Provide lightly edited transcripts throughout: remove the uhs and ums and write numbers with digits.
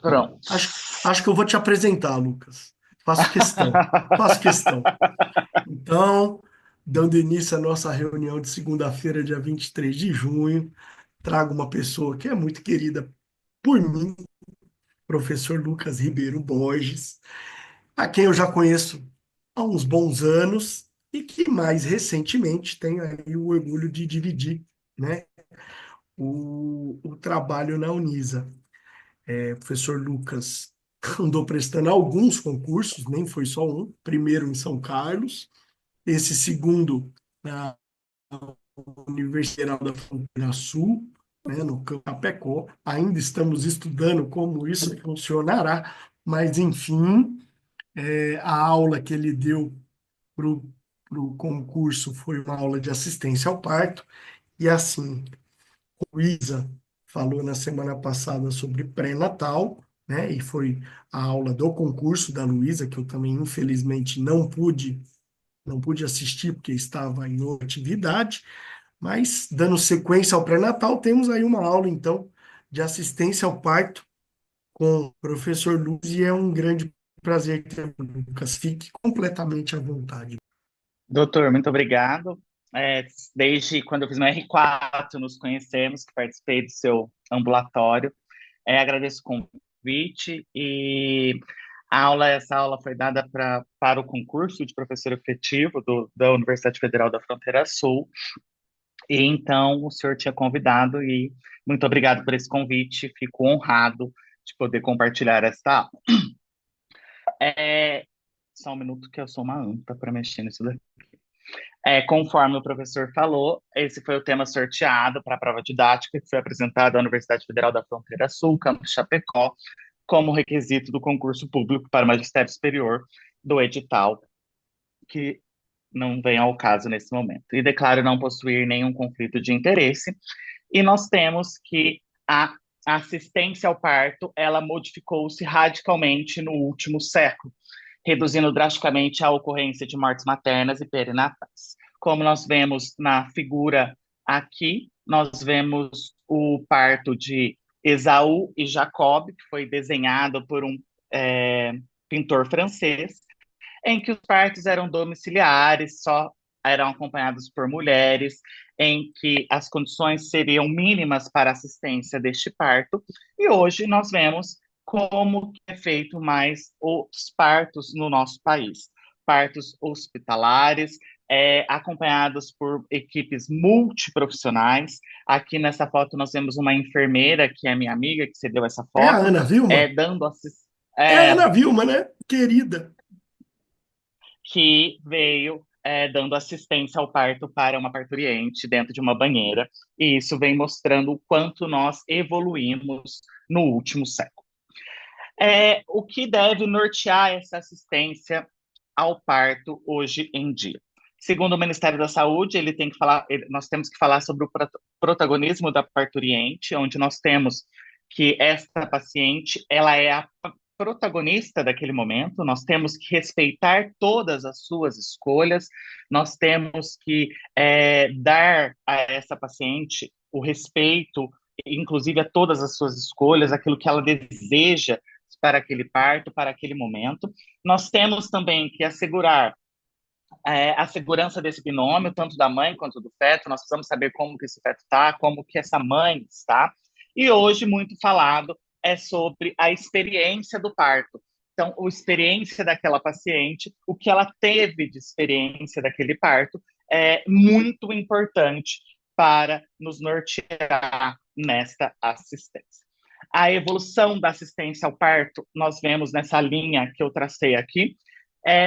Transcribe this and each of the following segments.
Pronto. Acho que eu vou te apresentar, Lucas. Faço questão, faço questão. Então, dando início à nossa reunião de segunda-feira, dia 23 de junho, trago uma pessoa que é muito querida por mim, professor Lucas Ribeiro Borges, a quem eu já conheço há uns bons anos e que mais recentemente tenho aí o orgulho de dividir, né, o trabalho na Unisa. Professor Lucas andou prestando alguns concursos, nem foi só um, primeiro em São Carlos, esse segundo na Universidade da Fronteira Sul, né, no Campo Capecó. Ainda estamos estudando como isso funcionará, mas enfim, a aula que ele deu para o concurso foi uma aula de assistência ao parto, e assim, Luísa falou na semana passada sobre pré-natal, né? E foi a aula do concurso da Luísa, que eu também, infelizmente, não pude assistir porque estava em outra atividade, mas dando sequência ao pré-natal, temos aí uma aula, então, de assistência ao parto com o professor Luz, e é um grande prazer ter o Lucas. Fique completamente à vontade. Doutor, muito obrigado. Desde quando eu fiz meu R4, nos conhecemos, que participei do seu ambulatório. Agradeço o convite e essa aula foi dada para o concurso de professor efetivo da Universidade Federal da Fronteira Sul. E então o senhor tinha convidado e muito obrigado por esse convite. Fico honrado de poder compartilhar esta aula. É, Só um minuto que eu sou uma anta para mexer nisso daqui. Conforme o professor falou, esse foi o tema sorteado para a prova didática que foi apresentado à Universidade Federal da Fronteira Sul, campus Chapecó, como requisito do concurso público para magistério superior do edital, que não vem ao caso nesse momento. E declaro não possuir nenhum conflito de interesse. E nós temos que a assistência ao parto, ela modificou-se radicalmente no último século, reduzindo drasticamente a ocorrência de mortes maternas e perinatais. Como nós vemos na figura aqui, nós vemos o parto de Esaú e Jacob, que foi desenhado por um é, pintor francês, em que os partos eram domiciliares, só eram acompanhados por mulheres, em que as condições seriam mínimas para assistência deste parto. E hoje nós vemos como é feito mais os partos no nosso país. Partos hospitalares, acompanhados por equipes multiprofissionais. Aqui nessa foto nós vemos uma enfermeira, que é minha amiga, que cedeu essa É a foto, Ana Vilma? dando assistência. É a Ana Vilma, né? Querida. Que veio dando assistência ao parto para uma parturiente dentro de uma banheira, e isso vem mostrando o quanto nós evoluímos no último século. O que deve nortear essa assistência ao parto hoje em dia? Segundo o Ministério da Saúde, nós temos que falar sobre o protagonismo da parturiente, onde nós temos que esta paciente, ela é a protagonista daquele momento, nós temos que respeitar todas as suas escolhas, nós temos que dar a essa paciente o respeito, inclusive a todas as suas escolhas, aquilo que ela deseja para aquele parto, para aquele momento. Nós temos também que assegurar a segurança desse binômio, tanto da mãe quanto do feto. Nós precisamos saber como que esse feto está, como que essa mãe está. E hoje, muito falado é sobre a experiência do parto. Então, a experiência daquela paciente, o que ela teve de experiência daquele parto, é muito importante para nos nortear nesta assistência. A evolução da assistência ao parto, nós vemos nessa linha que eu tracei aqui.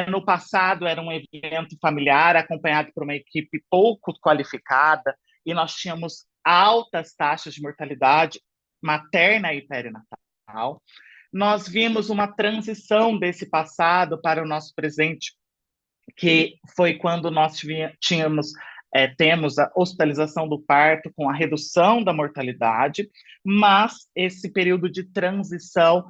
No passado, era um evento familiar acompanhado por uma equipe pouco qualificada, e nós tínhamos altas taxas de mortalidade materna e perinatal. Nós vimos uma transição desse passado para o nosso presente, que foi quando nós temos a hospitalização do parto com a redução da mortalidade, mas esse período de transição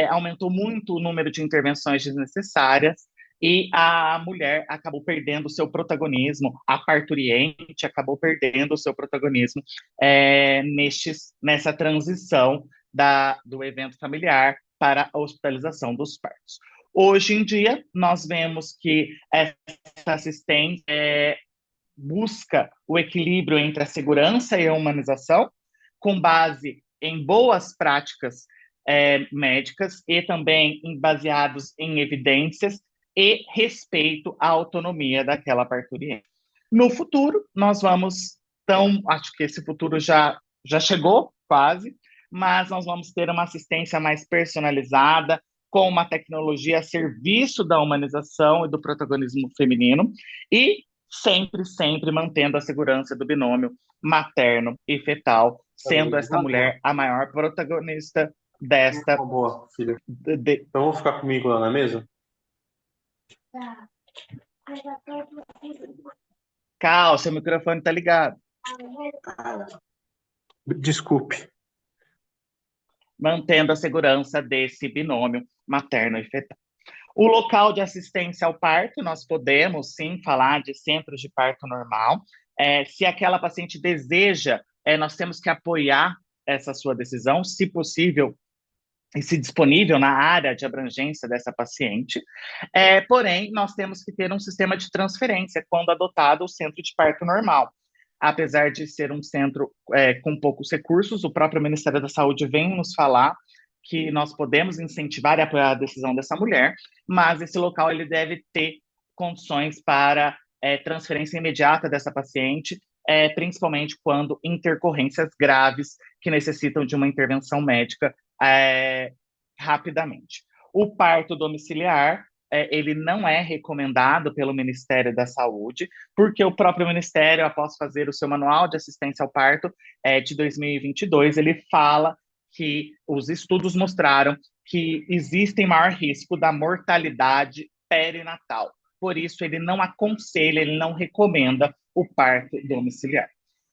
aumentou muito o número de intervenções desnecessárias e a mulher acabou perdendo o seu protagonismo, a parturiente acabou perdendo o seu protagonismo nessa transição do evento familiar para a hospitalização dos partos. Hoje em dia, nós vemos que essa assistência busca o equilíbrio entre a segurança e a humanização, com base em boas práticas médicas e também baseados em evidências e respeito à autonomia daquela parturiente. No futuro, nós vamos, então, acho que esse futuro já chegou, quase, mas nós vamos ter uma assistência mais personalizada, com uma tecnologia a serviço da humanização e do protagonismo feminino, e sempre, sempre mantendo a segurança do binômio materno e fetal, sendo esta mulher a maior protagonista desta. Uma boa, filha. Então vamos ficar comigo lá na mesa? Cal, seu microfone está ligado. Desculpe. Mantendo a segurança desse binômio materno e fetal. O local de assistência ao parto, nós podemos sim falar de centros de parto normal. Se aquela paciente deseja, nós temos que apoiar essa sua decisão, se possível, e se disponível na área de abrangência dessa paciente. Porém, nós temos que ter um sistema de transferência quando adotado o centro de parto normal. Apesar de ser um centro com poucos recursos, o próprio Ministério da Saúde vem nos falar que nós podemos incentivar e apoiar a decisão dessa mulher, mas esse local ele deve ter condições para transferência imediata dessa paciente, principalmente quando intercorrências graves que necessitam de uma intervenção médica rapidamente. O parto domiciliar, ele não é recomendado pelo Ministério da Saúde, porque o próprio Ministério, após fazer o seu manual de assistência ao parto de 2022, ele fala que os estudos mostraram que existe maior risco da mortalidade perinatal. Por isso, ele não aconselha, ele não recomenda o parto domiciliar.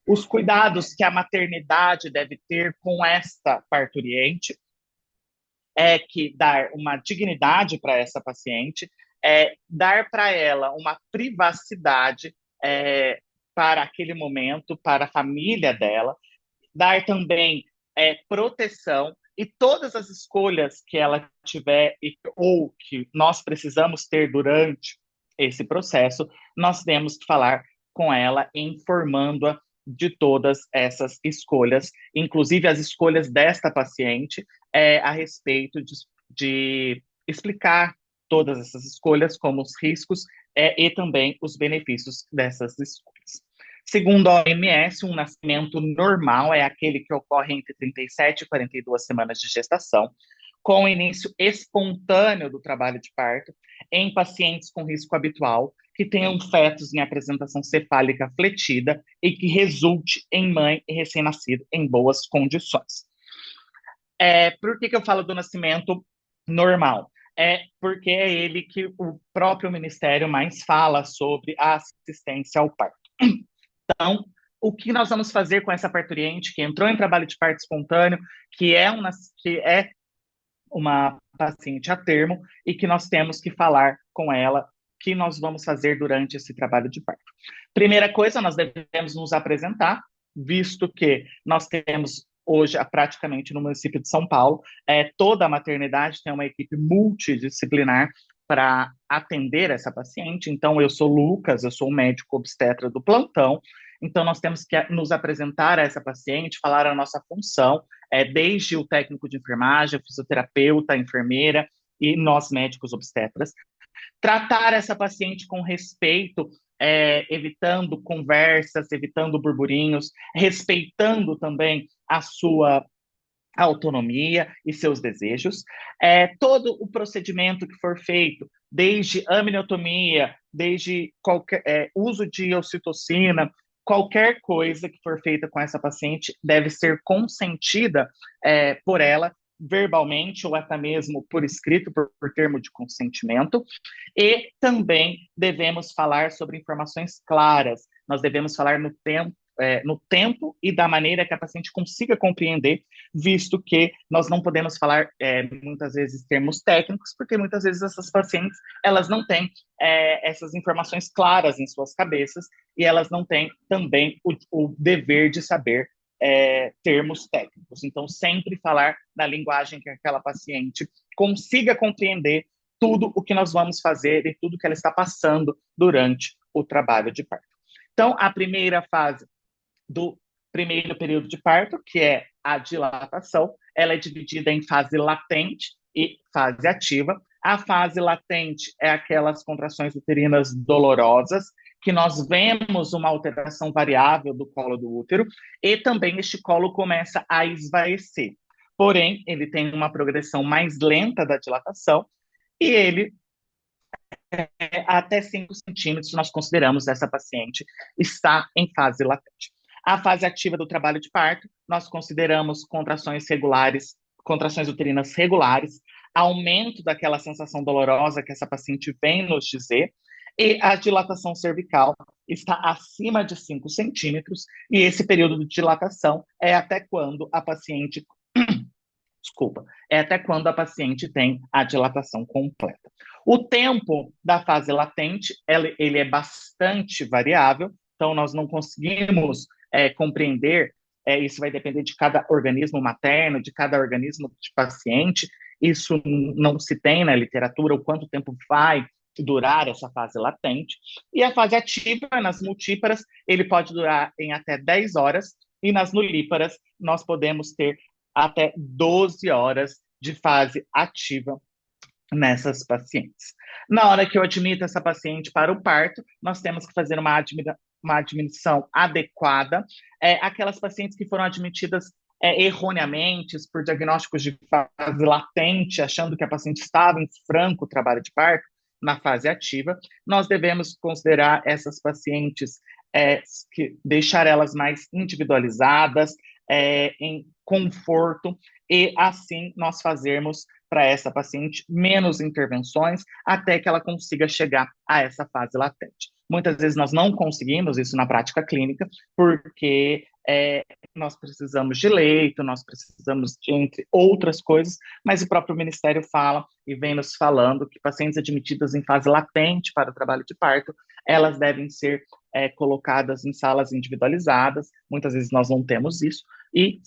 Os cuidados que a maternidade deve ter com esta parturiente é que dar uma dignidade para essa paciente, dar para ela uma privacidade para aquele momento, para a família dela, dar também proteção, e todas as escolhas que ela tiver ou que nós precisamos ter durante esse processo, nós temos que falar com ela, informando-a de todas essas escolhas, inclusive as escolhas desta paciente, a respeito de explicar todas essas escolhas, como os riscos e também os benefícios dessas escolhas. Segundo a OMS, um nascimento normal é aquele que ocorre entre 37 e 42 semanas de gestação, com o início espontâneo do trabalho de parto em pacientes com risco habitual, que tenham fetos em apresentação cefálica fletida e que resulte em mãe e recém-nascido em boas condições. Por que eu falo do nascimento normal? Porque é ele que o próprio Ministério mais fala sobre a assistência ao parto. Então, o que nós vamos fazer com essa parturiente que entrou em trabalho de parto espontâneo, que é uma paciente a termo, e que nós temos que falar com ela que nós vamos fazer durante esse trabalho de parto. Primeira coisa, nós devemos nos apresentar, visto que nós temos hoje, praticamente no município de São Paulo, toda a maternidade tem uma equipe multidisciplinar para atender essa paciente. Então, eu sou Lucas, eu sou o médico obstetra do plantão, então nós temos que nos apresentar a essa paciente, falar a nossa função, desde o técnico de enfermagem, o fisioterapeuta, a enfermeira e nós médicos obstetras. Tratar essa paciente com respeito, evitando conversas, evitando burburinhos, respeitando também a sua autonomia e seus desejos. Todo o procedimento que for feito, desde amniotomia, desde qualquer uso de ocitocina, qualquer coisa que for feita com essa paciente deve ser consentida por ela, verbalmente ou até mesmo por escrito, por termo de consentimento. E também devemos falar sobre informações claras. Nós devemos falar no tempo e da maneira que a paciente consiga compreender, visto que nós não podemos falar muitas vezes termos técnicos, porque muitas vezes essas pacientes elas não têm essas informações claras em suas cabeças, e elas não têm também o dever de saber termos técnicos. Então, sempre falar na linguagem que aquela paciente consiga compreender tudo o que nós vamos fazer e tudo que ela está passando durante o trabalho de parto. Então, a primeira fase do primeiro período de parto, que é a dilatação, ela é dividida em fase latente e fase ativa. A fase latente é aquelas contrações uterinas dolorosas, que nós vemos uma alteração variável do colo do útero, e também este colo começa a esvaecer. Porém, ele tem uma progressão mais lenta da dilatação, e ele até 5 centímetros, nós consideramos essa paciente está em fase latente. A fase ativa do trabalho de parto, nós consideramos contrações regulares, contrações uterinas regulares, aumento daquela sensação dolorosa que essa paciente vem nos dizer, e a dilatação cervical está acima de 5 centímetros, e esse período de dilatação é até quando a paciente desculpa, é até quando a paciente tem a dilatação completa. O tempo da fase latente, ele é bastante variável, então nós não conseguimos compreender, isso vai depender de cada organismo materno, de cada organismo de paciente, isso não se tem na literatura, o quanto tempo vai durar essa fase latente. E a fase ativa, nas multíparas, ele pode durar em até 10 horas, e nas nulíparas nós podemos ter até 12 horas de fase ativa nessas pacientes. Na hora que eu admito essa paciente para o parto, nós temos que fazer uma admissão adequada. Aquelas pacientes que foram admitidas erroneamente por diagnósticos de fase latente, achando que a paciente estava em franco trabalho de parto, na fase ativa, nós devemos considerar essas pacientes, deixar elas mais individualizadas, em conforto, e assim nós fazermos para essa paciente menos intervenções até que ela consiga chegar a essa fase latente. Muitas vezes nós não conseguimos isso na prática clínica, porque nós precisamos de leito, nós precisamos de, entre outras coisas, mas o próprio Ministério fala e vem nos falando que pacientes admitidas em fase latente para o trabalho de parto, elas devem ser colocadas em salas individualizadas, muitas vezes nós não temos isso, e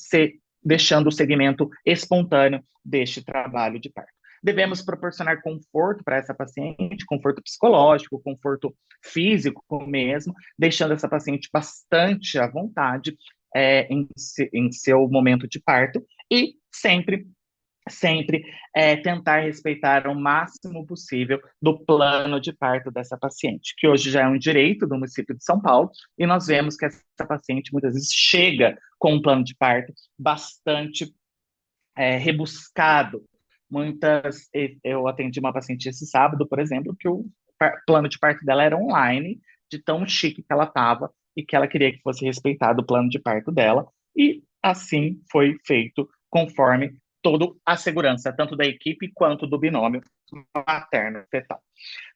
deixando o segmento espontâneo deste trabalho de parto. Devemos proporcionar conforto para essa paciente, conforto psicológico, conforto físico mesmo, deixando essa paciente bastante à vontade em seu momento de parto, e sempre tentar respeitar o máximo possível do plano de parto dessa paciente, que hoje já é um direito do município de São Paulo, e nós vemos que essa paciente muitas vezes chega com um plano de parto bastante rebuscado. Eu atendi uma paciente esse sábado, por exemplo, que o plano de parto dela era online, de tão chique que ela estava, e que ela queria que fosse respeitado o plano de parto dela, e assim foi feito conforme toda a segurança, tanto da equipe quanto do binômio materno-fetal.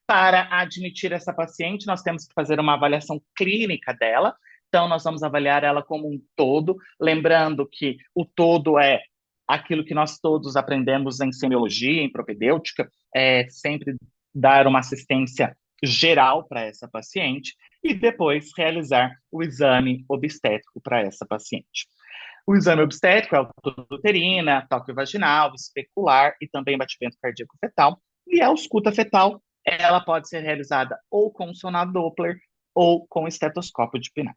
Para admitir essa paciente, nós temos que fazer uma avaliação clínica dela, então nós vamos avaliar ela como um todo, lembrando que o todo é aquilo que nós todos aprendemos em semiologia, em propedêutica, sempre dar uma assistência geral para essa paciente, e depois realizar o exame obstétrico para essa paciente. O exame obstétrico é a altura uterina, toque vaginal, especular e também batimento cardíaco fetal. E a ausculta fetal, ela pode ser realizada ou com sonar Doppler ou com estetoscópio de Pinat.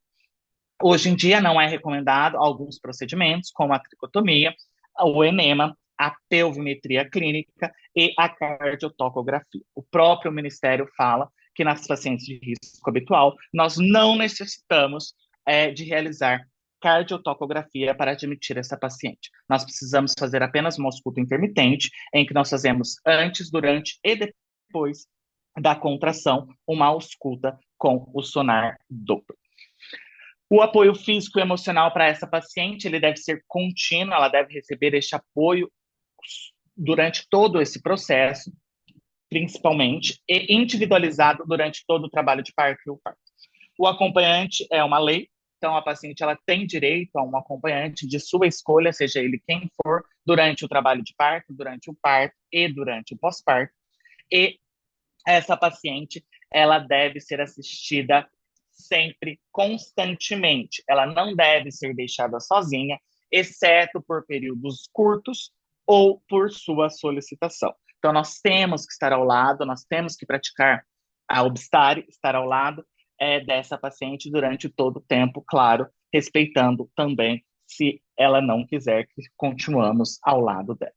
Hoje em dia não é recomendado alguns procedimentos, como a tricotomia, o enema, a pelvimetria clínica e a cardiotocografia. O próprio Ministério fala que nas pacientes de risco habitual, nós não necessitamos de realizar cardiotocografia para admitir essa paciente. Nós precisamos fazer apenas uma ausculta intermitente, em que nós fazemos antes, durante e depois da contração, uma ausculta com o sonar Doppler. O apoio físico e emocional para essa paciente, ele deve ser contínuo, ela deve receber este apoio durante todo esse processo, principalmente, e individualizado durante todo o trabalho de parto e o parto. O acompanhante é uma lei, então a paciente ela tem direito a um acompanhante de sua escolha, seja ele quem for, durante o trabalho de parto, durante o parto e durante o pós-parto. E essa paciente, ela deve ser assistida sempre, constantemente. Ela não deve ser deixada sozinha, exceto por períodos curtos ou por sua solicitação. Então, nós temos que estar ao lado, nós temos que praticar a obstário, estar ao lado dessa paciente durante todo o tempo, claro, respeitando também se ela não quiser que continuamos ao lado dela.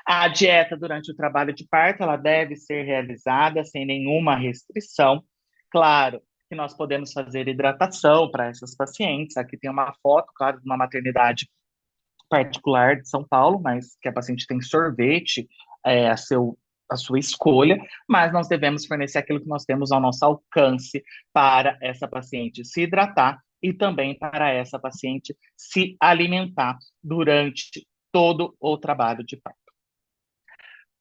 A dieta durante o trabalho de parto, ela deve ser realizada sem nenhuma restrição. Claro que nós podemos fazer hidratação para essas pacientes. Aqui tem uma foto, claro, de uma maternidade particular de São Paulo, mas que a paciente tem sorvete é, a, seu, a sua escolha, mas nós devemos fornecer aquilo que nós temos ao nosso alcance para essa paciente se hidratar e também para essa paciente se alimentar durante todo o trabalho de parto.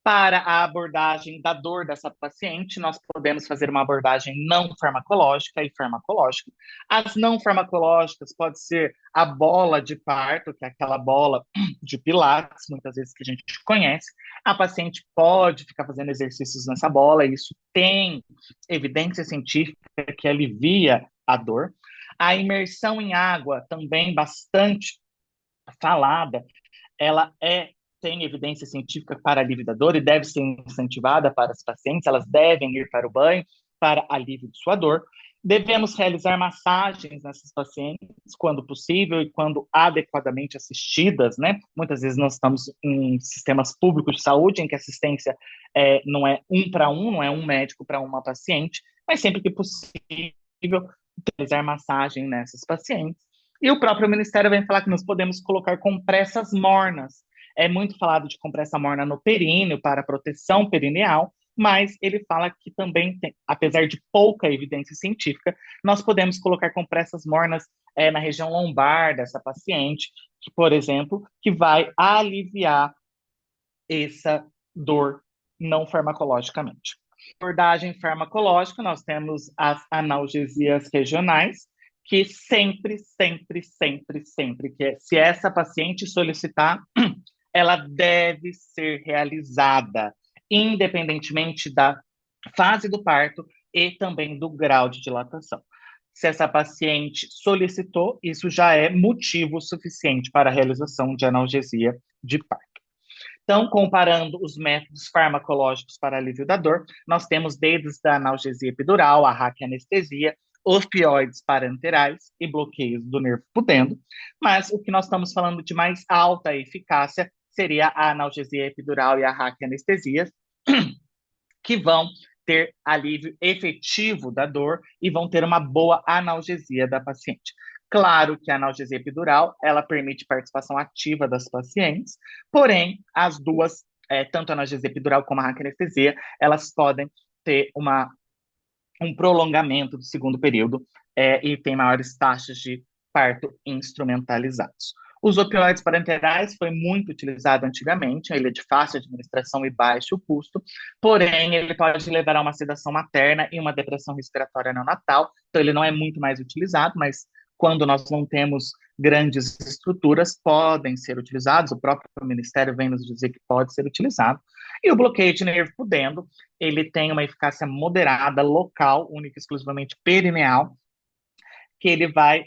Para a abordagem da dor dessa paciente, nós podemos fazer uma abordagem não farmacológica e farmacológica. As não farmacológicas pode ser a bola de parto, que é aquela bola de pilates, muitas vezes que a gente conhece. A paciente pode ficar fazendo exercícios nessa bola, e isso tem evidência científica que alivia a dor. A imersão em água, também bastante falada, ela tem evidência científica para alívio da dor e deve ser incentivada para as pacientes, elas devem ir para o banho para alívio de sua dor. Devemos realizar massagens nessas pacientes quando possível e quando adequadamente assistidas, né? Muitas vezes nós estamos em sistemas públicos de saúde em que a assistência não é um para um, não é um médico para uma paciente, mas sempre que possível, realizar massagem nessas pacientes. E o próprio Ministério vem falar que nós podemos colocar compressas mornas. É muito falado de compressa morna no períneo para proteção perineal, mas ele fala que também tem, apesar de pouca evidência científica, nós podemos colocar compressas mornas na região lombar dessa paciente, que, por exemplo, que vai aliviar essa dor não farmacologicamente. Abordagem farmacológica, nós temos as analgesias regionais, que sempre, sempre, sempre, sempre, que se essa paciente solicitar, ela deve ser realizada, independentemente da fase do parto e também do grau de dilatação. Se essa paciente solicitou, isso já é motivo suficiente para a realização de analgesia de parto. Então, comparando os métodos farmacológicos para alívio da dor, nós temos desde a analgesia epidural, a raquianestesia, opioides parenterais e bloqueios do nervo pudendo, mas o que nós estamos falando de mais alta eficácia seria a analgesia epidural e a raquianestesia, que vão ter alívio efetivo da dor e vão ter uma boa analgesia da paciente. Claro que a analgesia epidural, ela permite participação ativa das pacientes, porém, as duas, tanto a analgesia epidural como a raquianestesia, elas podem ter um prolongamento do segundo período e tem maiores taxas de parto instrumentalizados. Os opioides parenterais foi muito utilizado antigamente, ele é de fácil administração e baixo custo, porém ele pode levar a uma sedação materna e uma depressão respiratória neonatal, então ele não é muito mais utilizado, mas quando nós não temos grandes estruturas, podem ser utilizados, o próprio Ministério vem nos dizer que pode ser utilizado. E o bloqueio de nervo pudendo, ele tem uma eficácia moderada, local, única e exclusivamente perineal, que ele vai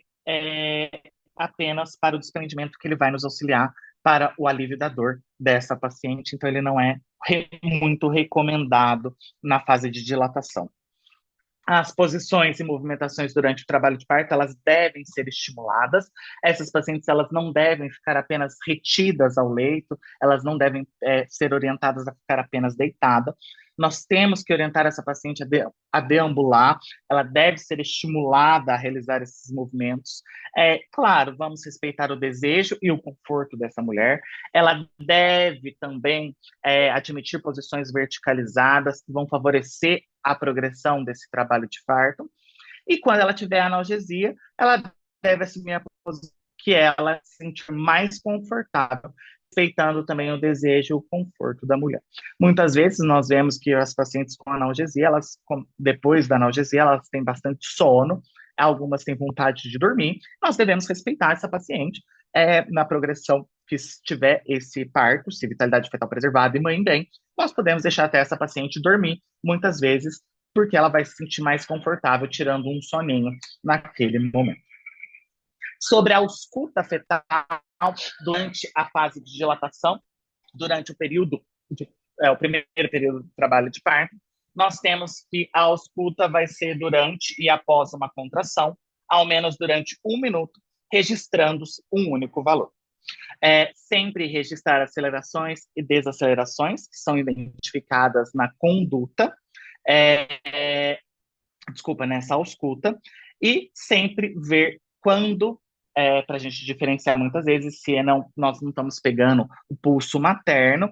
apenas para o desprendimento, que ele vai nos auxiliar para o alívio da dor dessa paciente, então ele não é muito recomendado na fase de dilatação. As posições e movimentações durante o trabalho de parto, elas devem ser estimuladas. Essas pacientes, elas não devem ficar apenas retidas ao leito, elas não devem ser orientadas a ficar apenas deitada. Nós temos que orientar essa paciente a deambular, ela deve ser estimulada a realizar esses movimentos. Claro, vamos respeitar o desejo e o conforto dessa mulher. Ela deve também admitir posições verticalizadas que vão favorecer a progressão desse trabalho de parto. E quando ela tiver analgesia, ela deve assumir a posição que ela se sentir mais confortável, respeitando também o desejo e o conforto da mulher. Muitas vezes nós vemos que as pacientes com analgesia, depois da analgesia, elas têm bastante sono, algumas têm vontade de dormir, nós devemos respeitar essa paciente na progressão que tiver esse parto, se vitalidade fetal preservada e mãe bem, nós podemos deixar até essa paciente dormir, muitas vezes porque ela vai se sentir mais confortável tirando um soninho naquele momento. Sobre a ausculta fetal durante a fase de dilatação, durante o primeiro período do trabalho de parto, nós temos que a ausculta vai ser durante e após uma contração, ao menos durante 1 minuto, registrando-se um único valor. Sempre registrar acelerações e desacelerações, que são identificadas na conduta, nessa ausculta, e sempre ver quando, para a gente diferenciar muitas vezes, se nós não estamos pegando o pulso materno,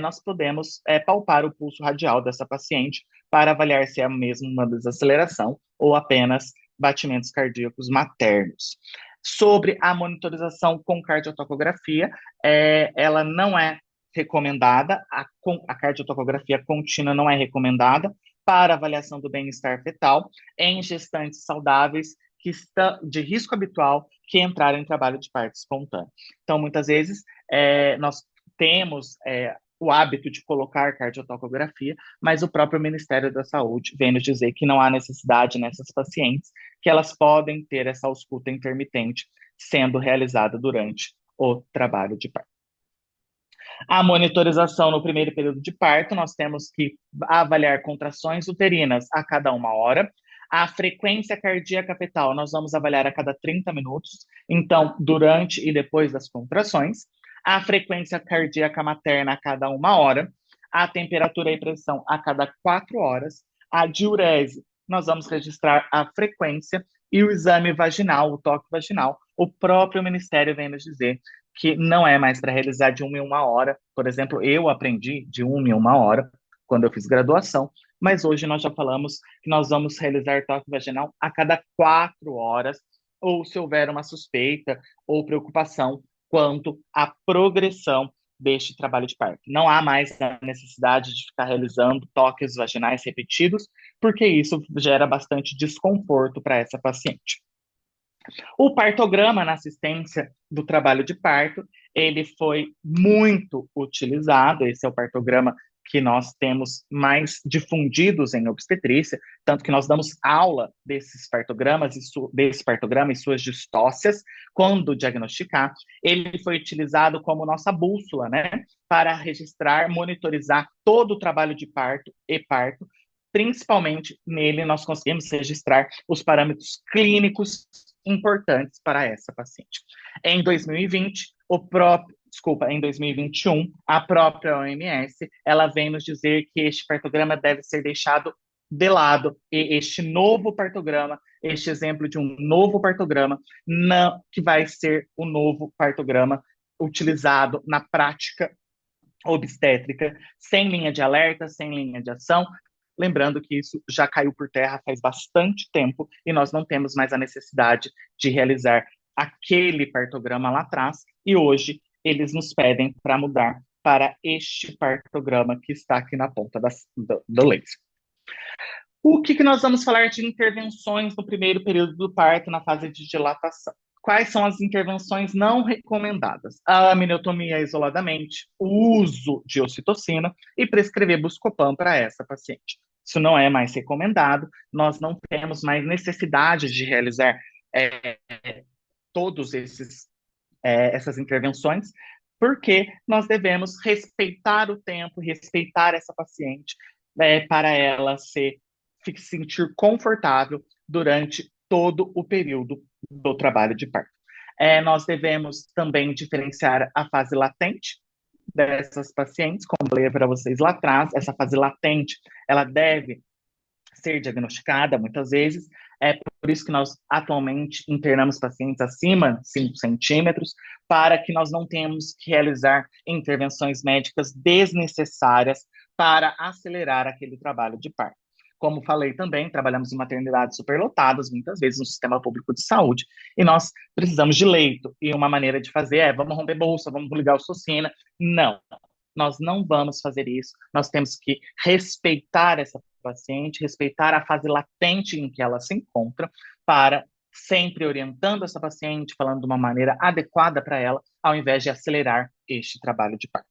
nós podemos palpar o pulso radial dessa paciente para avaliar se é mesmo uma desaceleração ou apenas batimentos cardíacos maternos. Sobre a monitorização com cardiotocografia, ela não é recomendada, a cardiotocografia contínua não é recomendada para avaliação do bem-estar fetal em gestantes saudáveis que estão de risco habitual que entraram em trabalho de parto espontâneo. Então, muitas vezes, nós temos o hábito de colocar cardiotocografia, mas o próprio Ministério da Saúde vem nos dizer que não há necessidade nessas pacientes, que elas podem ter essa ausculta intermitente sendo realizada durante o trabalho de parto. A monitorização no primeiro período de parto, nós temos que avaliar contrações uterinas a cada 1 hora. A frequência cardíaca fetal, nós vamos avaliar a cada 30 minutos, então, durante e depois das contrações. A frequência cardíaca materna a cada 1 hora. A temperatura e pressão a cada 4 horas. A diurese, nós vamos registrar a frequência. E o exame vaginal, o toque vaginal, o próprio Ministério vem nos dizer que não é mais para realizar de 1 em 1 hora. Por exemplo, eu aprendi de 1 em 1 hora quando eu fiz graduação, mas hoje nós já falamos que nós vamos realizar toque vaginal a cada 4 horas, ou se houver uma suspeita ou preocupação quanto à progressão deste trabalho de parto. Não há mais a necessidade de ficar realizando toques vaginais repetidos, porque isso gera bastante desconforto para essa paciente. O partograma na assistência do trabalho de parto, ele foi muito utilizado, esse é o partograma que nós temos mais difundidos em obstetrícia, tanto que nós damos aula desses partogramas, desse partograma e suas distócias, quando diagnosticar. Ele foi utilizado como nossa bússola, né, para registrar, monitorizar todo o trabalho de parto e parto. Principalmente nele nós conseguimos registrar os parâmetros clínicos importantes para essa paciente. Em 2020, em 2021, a própria OMS, ela vem nos dizer que este partograma deve ser deixado de lado, e este novo partograma, este exemplo de um novo partograma, não, que vai ser o novo partograma utilizado na prática obstétrica, sem linha de alerta, sem linha de ação. Lembrando que isso já caiu por terra faz bastante tempo e nós não temos mais a necessidade de realizar aquele partograma lá atrás, e hoje eles nos pedem para mudar para este partograma que está aqui na ponta do laser. O que nós vamos falar de intervenções no primeiro período do parto, na fase de dilatação? Quais são as intervenções não recomendadas? A amniotomia isoladamente, o uso de ocitocina e prescrever Buscopan para essa paciente. Isso não é mais recomendado, nós não temos mais necessidade de realizar todos essas intervenções, porque nós devemos respeitar o tempo, respeitar essa paciente, para ela se sentir confortável durante todo o período do trabalho de parto. Nós devemos também diferenciar a fase latente dessas pacientes, como eu falei para vocês lá atrás. Essa fase latente, ela deve ser diagnosticada muitas vezes, por isso que nós atualmente internamos pacientes acima de 5 centímetros, para que nós não tenhamos que realizar intervenções médicas desnecessárias para acelerar aquele trabalho de parto. Como falei também, trabalhamos em maternidades superlotadas, muitas vezes no sistema público de saúde, e nós precisamos de leito, e uma maneira de fazer vamos romper bolsa, vamos ligar ocitocina. Não, nós não vamos fazer isso, nós temos que respeitar essa paciente, respeitar a fase latente em que ela se encontra, para sempre orientando essa paciente, falando de uma maneira adequada para ela, ao invés de acelerar este trabalho de parto.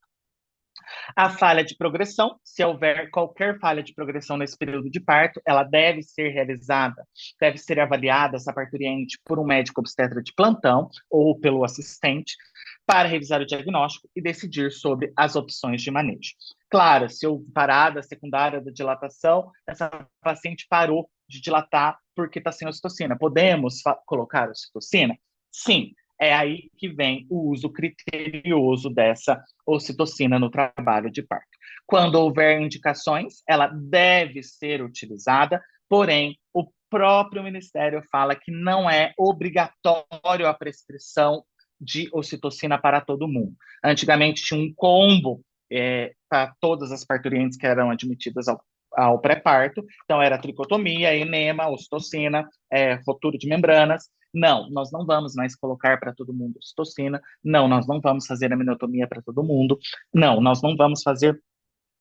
A falha de progressão, se houver qualquer falha de progressão nesse período de parto, ela deve ser realizada, deve ser avaliada, essa parturiente, por um médico obstetra de plantão ou pelo assistente, para revisar o diagnóstico e decidir sobre as opções de manejo. Claro, se houve parada secundária da dilatação, essa paciente parou de dilatar porque está sem ocitocina. Podemos colocar ocitocina? Sim, é aí que vem o uso criterioso dessa ocitocina no trabalho de parto. Quando houver indicações, ela deve ser utilizada, porém, o próprio Ministério fala que não é obrigatório a prescrição de ocitocina para todo mundo. Antigamente tinha um combo para todas as parturientes que eram admitidas ao pré-parto, então era tricotomia, enema, ocitocina, rotura de membranas. Não, nós não vamos mais colocar para todo mundo ocitocina. Não, nós não vamos fazer aminotomia para todo mundo. Não, nós não vamos fazer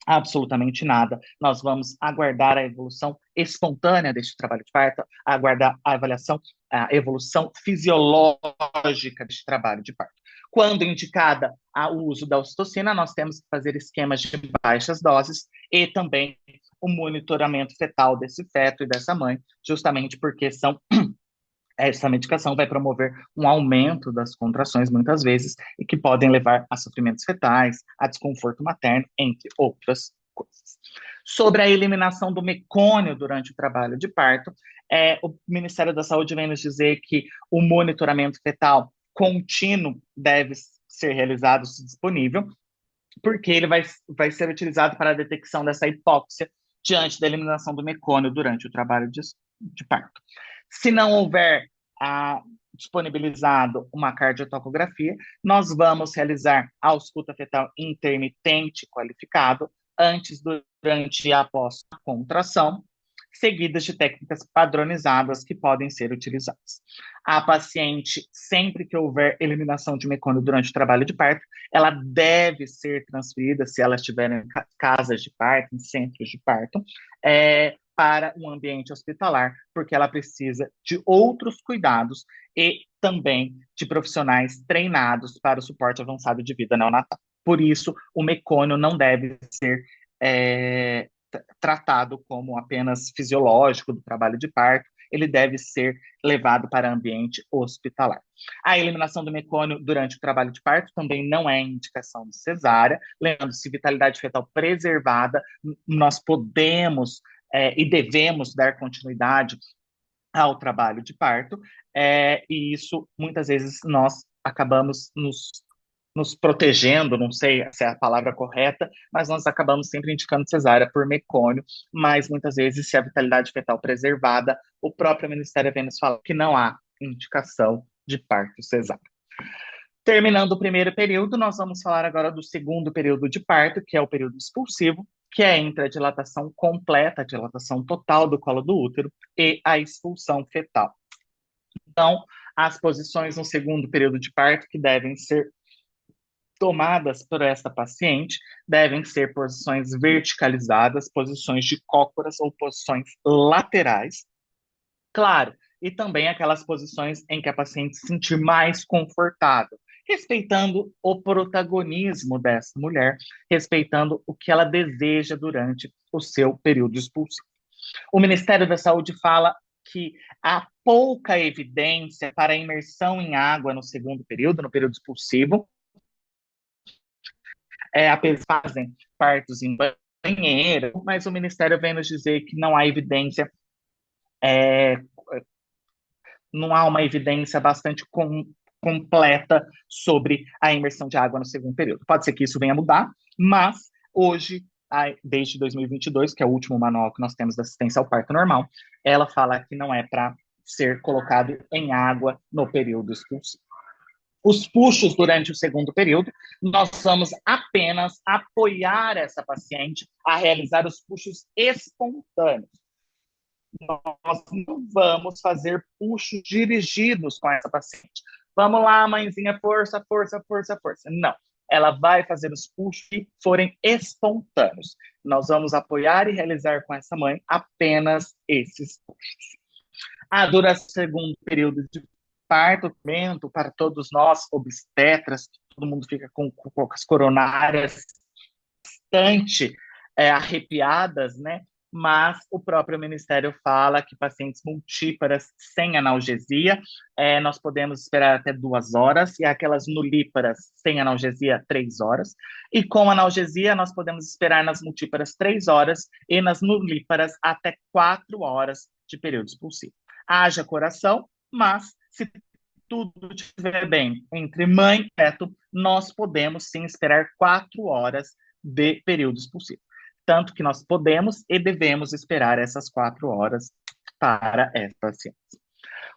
absolutamente nada. Nós vamos aguardar a evolução espontânea deste trabalho de parto, aguardar a avaliação, a evolução fisiológica deste trabalho de parto. Quando indicada o uso da ocitocina, nós temos que fazer esquemas de baixas doses e também o monitoramento fetal desse feto e dessa mãe, justamente porque essa medicação vai promover um aumento das contrações, muitas vezes, e que podem levar a sofrimentos fetais, a desconforto materno, entre outras coisas. Sobre a eliminação do mecônio durante o trabalho de parto, o Ministério da Saúde vem nos dizer que o monitoramento fetal contínuo deve ser realizado, se disponível, porque ele vai ser utilizado para a detecção dessa hipóxia diante da eliminação do mecônio durante o trabalho de parto. Se não houver disponibilizado uma cardiotocografia, nós vamos realizar a ausculta fetal intermitente qualificado antes, durante e após a contração, seguidas de técnicas padronizadas que podem ser utilizadas. A paciente, sempre que houver eliminação de mecônio durante o trabalho de parto, ela deve ser transferida, se ela estiver em casas de parto, em centros de parto, para um ambiente hospitalar, porque ela precisa de outros cuidados e também de profissionais treinados para o suporte avançado de vida neonatal. Por isso, o mecônio não deve ser tratado como apenas fisiológico do trabalho de parto, ele deve ser levado para ambiente hospitalar. A eliminação do mecônio durante o trabalho de parto também não é indicação de cesárea. Lembrando-se, vitalidade fetal preservada, nós podemos e devemos dar continuidade ao trabalho de parto, e isso, muitas vezes, nós acabamos nos protegendo, não sei se é a palavra correta, mas nós acabamos sempre indicando cesárea por mecônio, mas muitas vezes, se a vitalidade fetal preservada, o próprio Ministério vem nos falar que não há indicação de parto cesárea. Terminando o primeiro período, nós vamos falar agora do segundo período de parto, que é o período expulsivo, que é entre a dilatação completa, a dilatação total do colo do útero e a expulsão fetal. Então, as posições no segundo período de parto que devem ser tomadas por esta paciente devem ser posições verticalizadas, posições de cócoras ou posições laterais. Claro, e também aquelas posições em que a paciente se sentir mais confortável, respeitando o protagonismo dessa mulher, respeitando o que ela deseja durante o seu período expulsivo. O Ministério da Saúde fala que há pouca evidência para a imersão em água no segundo período, no período expulsivo. Apenas fazem partos em banheiro, mas o Ministério vem nos dizer que não há evidência, não há uma evidência bastante completa sobre a imersão de água no segundo período. Pode ser que isso venha a mudar, mas hoje, desde 2022, que é o último manual que nós temos da assistência ao parto normal, ela fala que não é para ser colocado em água no período expulsivo. Os puxos durante o segundo período, nós vamos apenas apoiar essa paciente a realizar os puxos espontâneos. Nós não vamos fazer puxos dirigidos com essa paciente. Vamos lá, mãezinha, força, força, força, força. Não, ela vai fazer os puxos que forem espontâneos. Nós vamos apoiar e realizar com essa mãe apenas esses puxos. A duração do segundo período de parto, para todos nós, obstetras, todo mundo fica com as coronárias bastante arrepiadas, né? Mas o próprio Ministério fala que pacientes multíparas sem analgesia, nós podemos esperar até 2 horas, e aquelas nulíparas sem analgesia, 3 horas. E com analgesia, nós podemos esperar nas multíparas 3 horas e nas nulíparas até 4 horas de período expulsivo. Haja coração, mas se tudo estiver bem entre mãe e feto, nós podemos sim esperar 4 horas de período expulsivo. Tanto que nós podemos e devemos esperar essas 4 horas para essa paciente.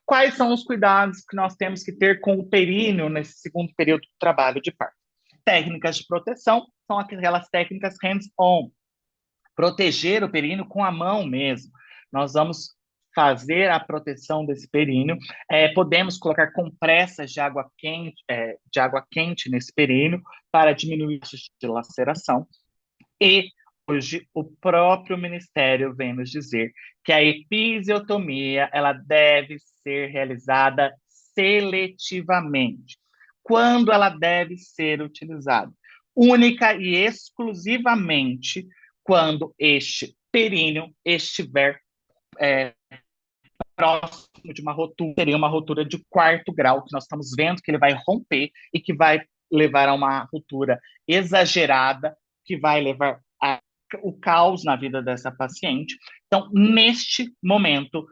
Quais são os cuidados que nós temos que ter com o períneo nesse segundo período do trabalho de parto? Técnicas de proteção são aquelas técnicas hands-on. Proteger o períneo com a mão mesmo. Nós vamos fazer a proteção desse períneo. Podemos colocar compressas de água quente nesse períneo para diminuir a de laceração. E hoje o próprio Ministério vem nos dizer que a episiotomia ela deve ser realizada seletivamente. Quando ela deve ser utilizada? Única e exclusivamente quando este períneo estiver próximo de uma rotura, seria uma rotura de 4º grau, que nós estamos vendo que ele vai romper e que vai levar a uma ruptura exagerada, que vai levar o caos na vida dessa paciente. Então, neste momento,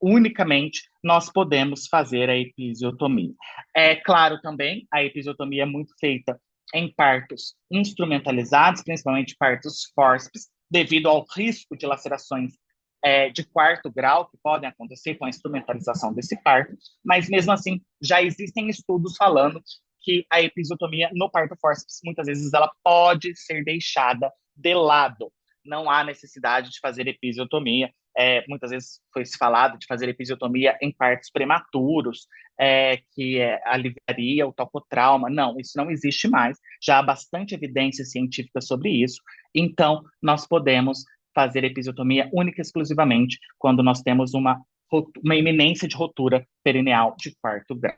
unicamente, nós podemos fazer a episiotomia. É claro também, a episiotomia é muito feita em partos instrumentalizados, principalmente partos fórceps, devido ao risco de lacerações de 4º grau que podem acontecer com a instrumentalização desse parto, mas mesmo assim já existem estudos falando que a episiotomia no parto fórceps, muitas vezes ela pode ser deixada de lado. Não há necessidade de fazer episiotomia. Muitas vezes foi se falado de fazer episiotomia em partos prematuros, que aliviaria o tocotrauma. Não, isso não existe mais. Já há bastante evidência científica sobre isso. Então, nós podemos fazer episiotomia única e exclusivamente quando nós temos uma iminência de rotura perineal de 4º grau.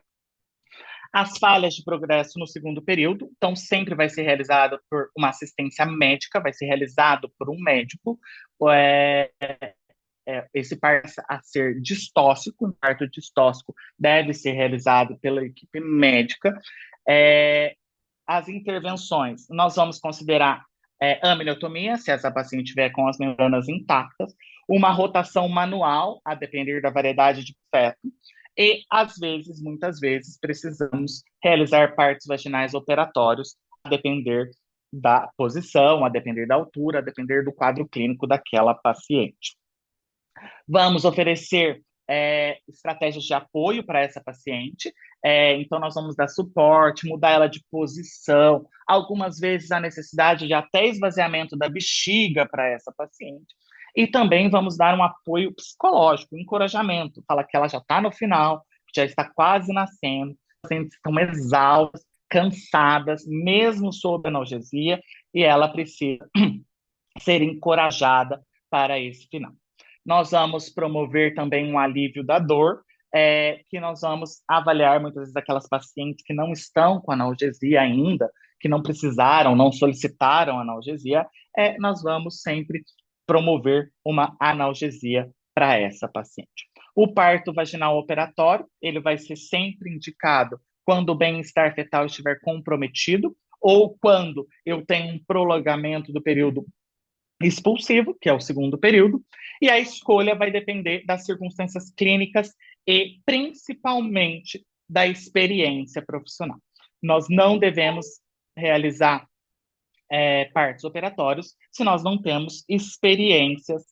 As falhas de progresso no segundo período, então sempre vai ser realizado por uma assistência médica, vai ser realizado por um médico. Esse parto a ser distóxico, um parto distóxico deve ser realizado pela equipe médica. As intervenções, nós vamos considerar amniotomia, se essa paciente tiver com as membranas intactas, uma rotação manual, a depender da variedade de feto, e, às vezes, muitas vezes, precisamos realizar partos vaginais operatórios, a depender da posição, a depender da altura, a depender do quadro clínico daquela paciente. Vamos oferecer estratégias de apoio para essa paciente, então nós vamos dar suporte, mudar ela de posição, algumas vezes a necessidade de até esvaziamento da bexiga para essa paciente, e também vamos dar um apoio psicológico, encorajamento, fala que ela já está no final, já está quase nascendo, as pacientes estão exaustas, cansadas, mesmo sob analgesia, e ela precisa ser encorajada para esse final. Nós vamos promover também um alívio da dor, que nós vamos avaliar muitas vezes aquelas pacientes que não estão com analgesia ainda, que não precisaram, não solicitaram analgesia, nós vamos sempre promover uma analgesia para essa paciente. O parto vaginal operatório, ele vai ser sempre indicado quando o bem-estar fetal estiver comprometido ou quando eu tenho um prolongamento do período expulsivo, que é o segundo período, e a escolha vai depender das circunstâncias clínicas e principalmente da experiência profissional. Nós não devemos realizar partos operatórios se nós não temos experiências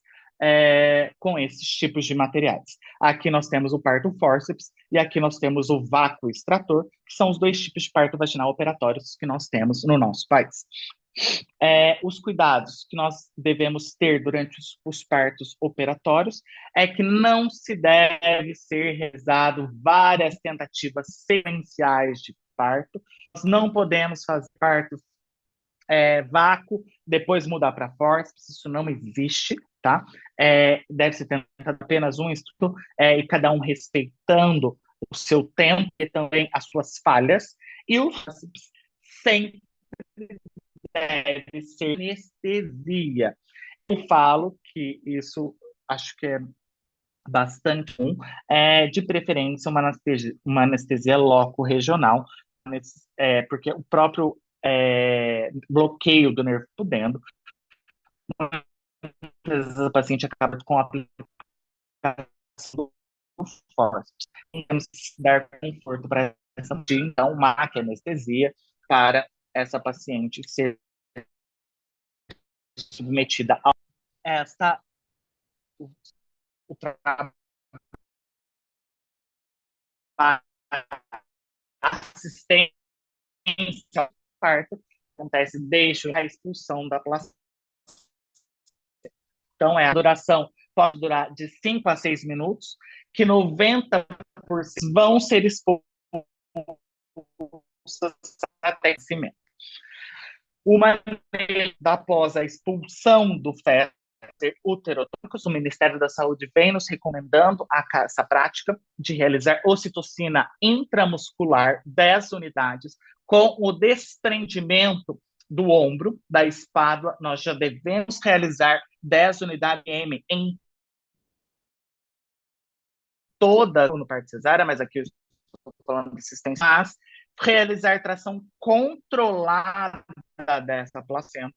com esses tipos de materiais. Aqui nós temos o parto fórceps e aqui nós temos o vácuo extrator, que são os 2 tipos de parto vaginal operatórios que nós temos no nosso país. Os cuidados que nós devemos ter durante os partos operatórios é que não se deve ser realizado várias tentativas sequenciais de parto. Nós não podemos fazer parto vácuo, depois mudar para fórceps, isso não existe, tá? Deve ser tentado apenas um estudo, e cada um respeitando o seu tempo e também as suas falhas, e o fórceps sempre deve ser anestesia. Eu falo que isso acho que é bastante comum, de preferência uma anestesia loco-regional, porque o próprio bloqueio do nervo pudendo, às vezes o paciente acaba com a aplicação do forte. Temos que dar conforto para essa paciente, então, uma anestesia para essa paciente ser submetida a essa o, o trabalho, assistência ao parto acontece desde a expulsão da placenta. Então, a duração pode durar de 5 a 6 minutos, que 90% vão ser expulsas até esse momento. Uma vez após a expulsão do feto uterotônicos, o Ministério da Saúde vem nos recomendando essa prática de realizar ocitocina intramuscular 10 unidades com o desprendimento do ombro, da espádua. Nós já devemos realizar 10 unidades M em toda no parto cesárea, mas aqui eu estou falando de assistência, mas realizar tração controlada dessa placenta.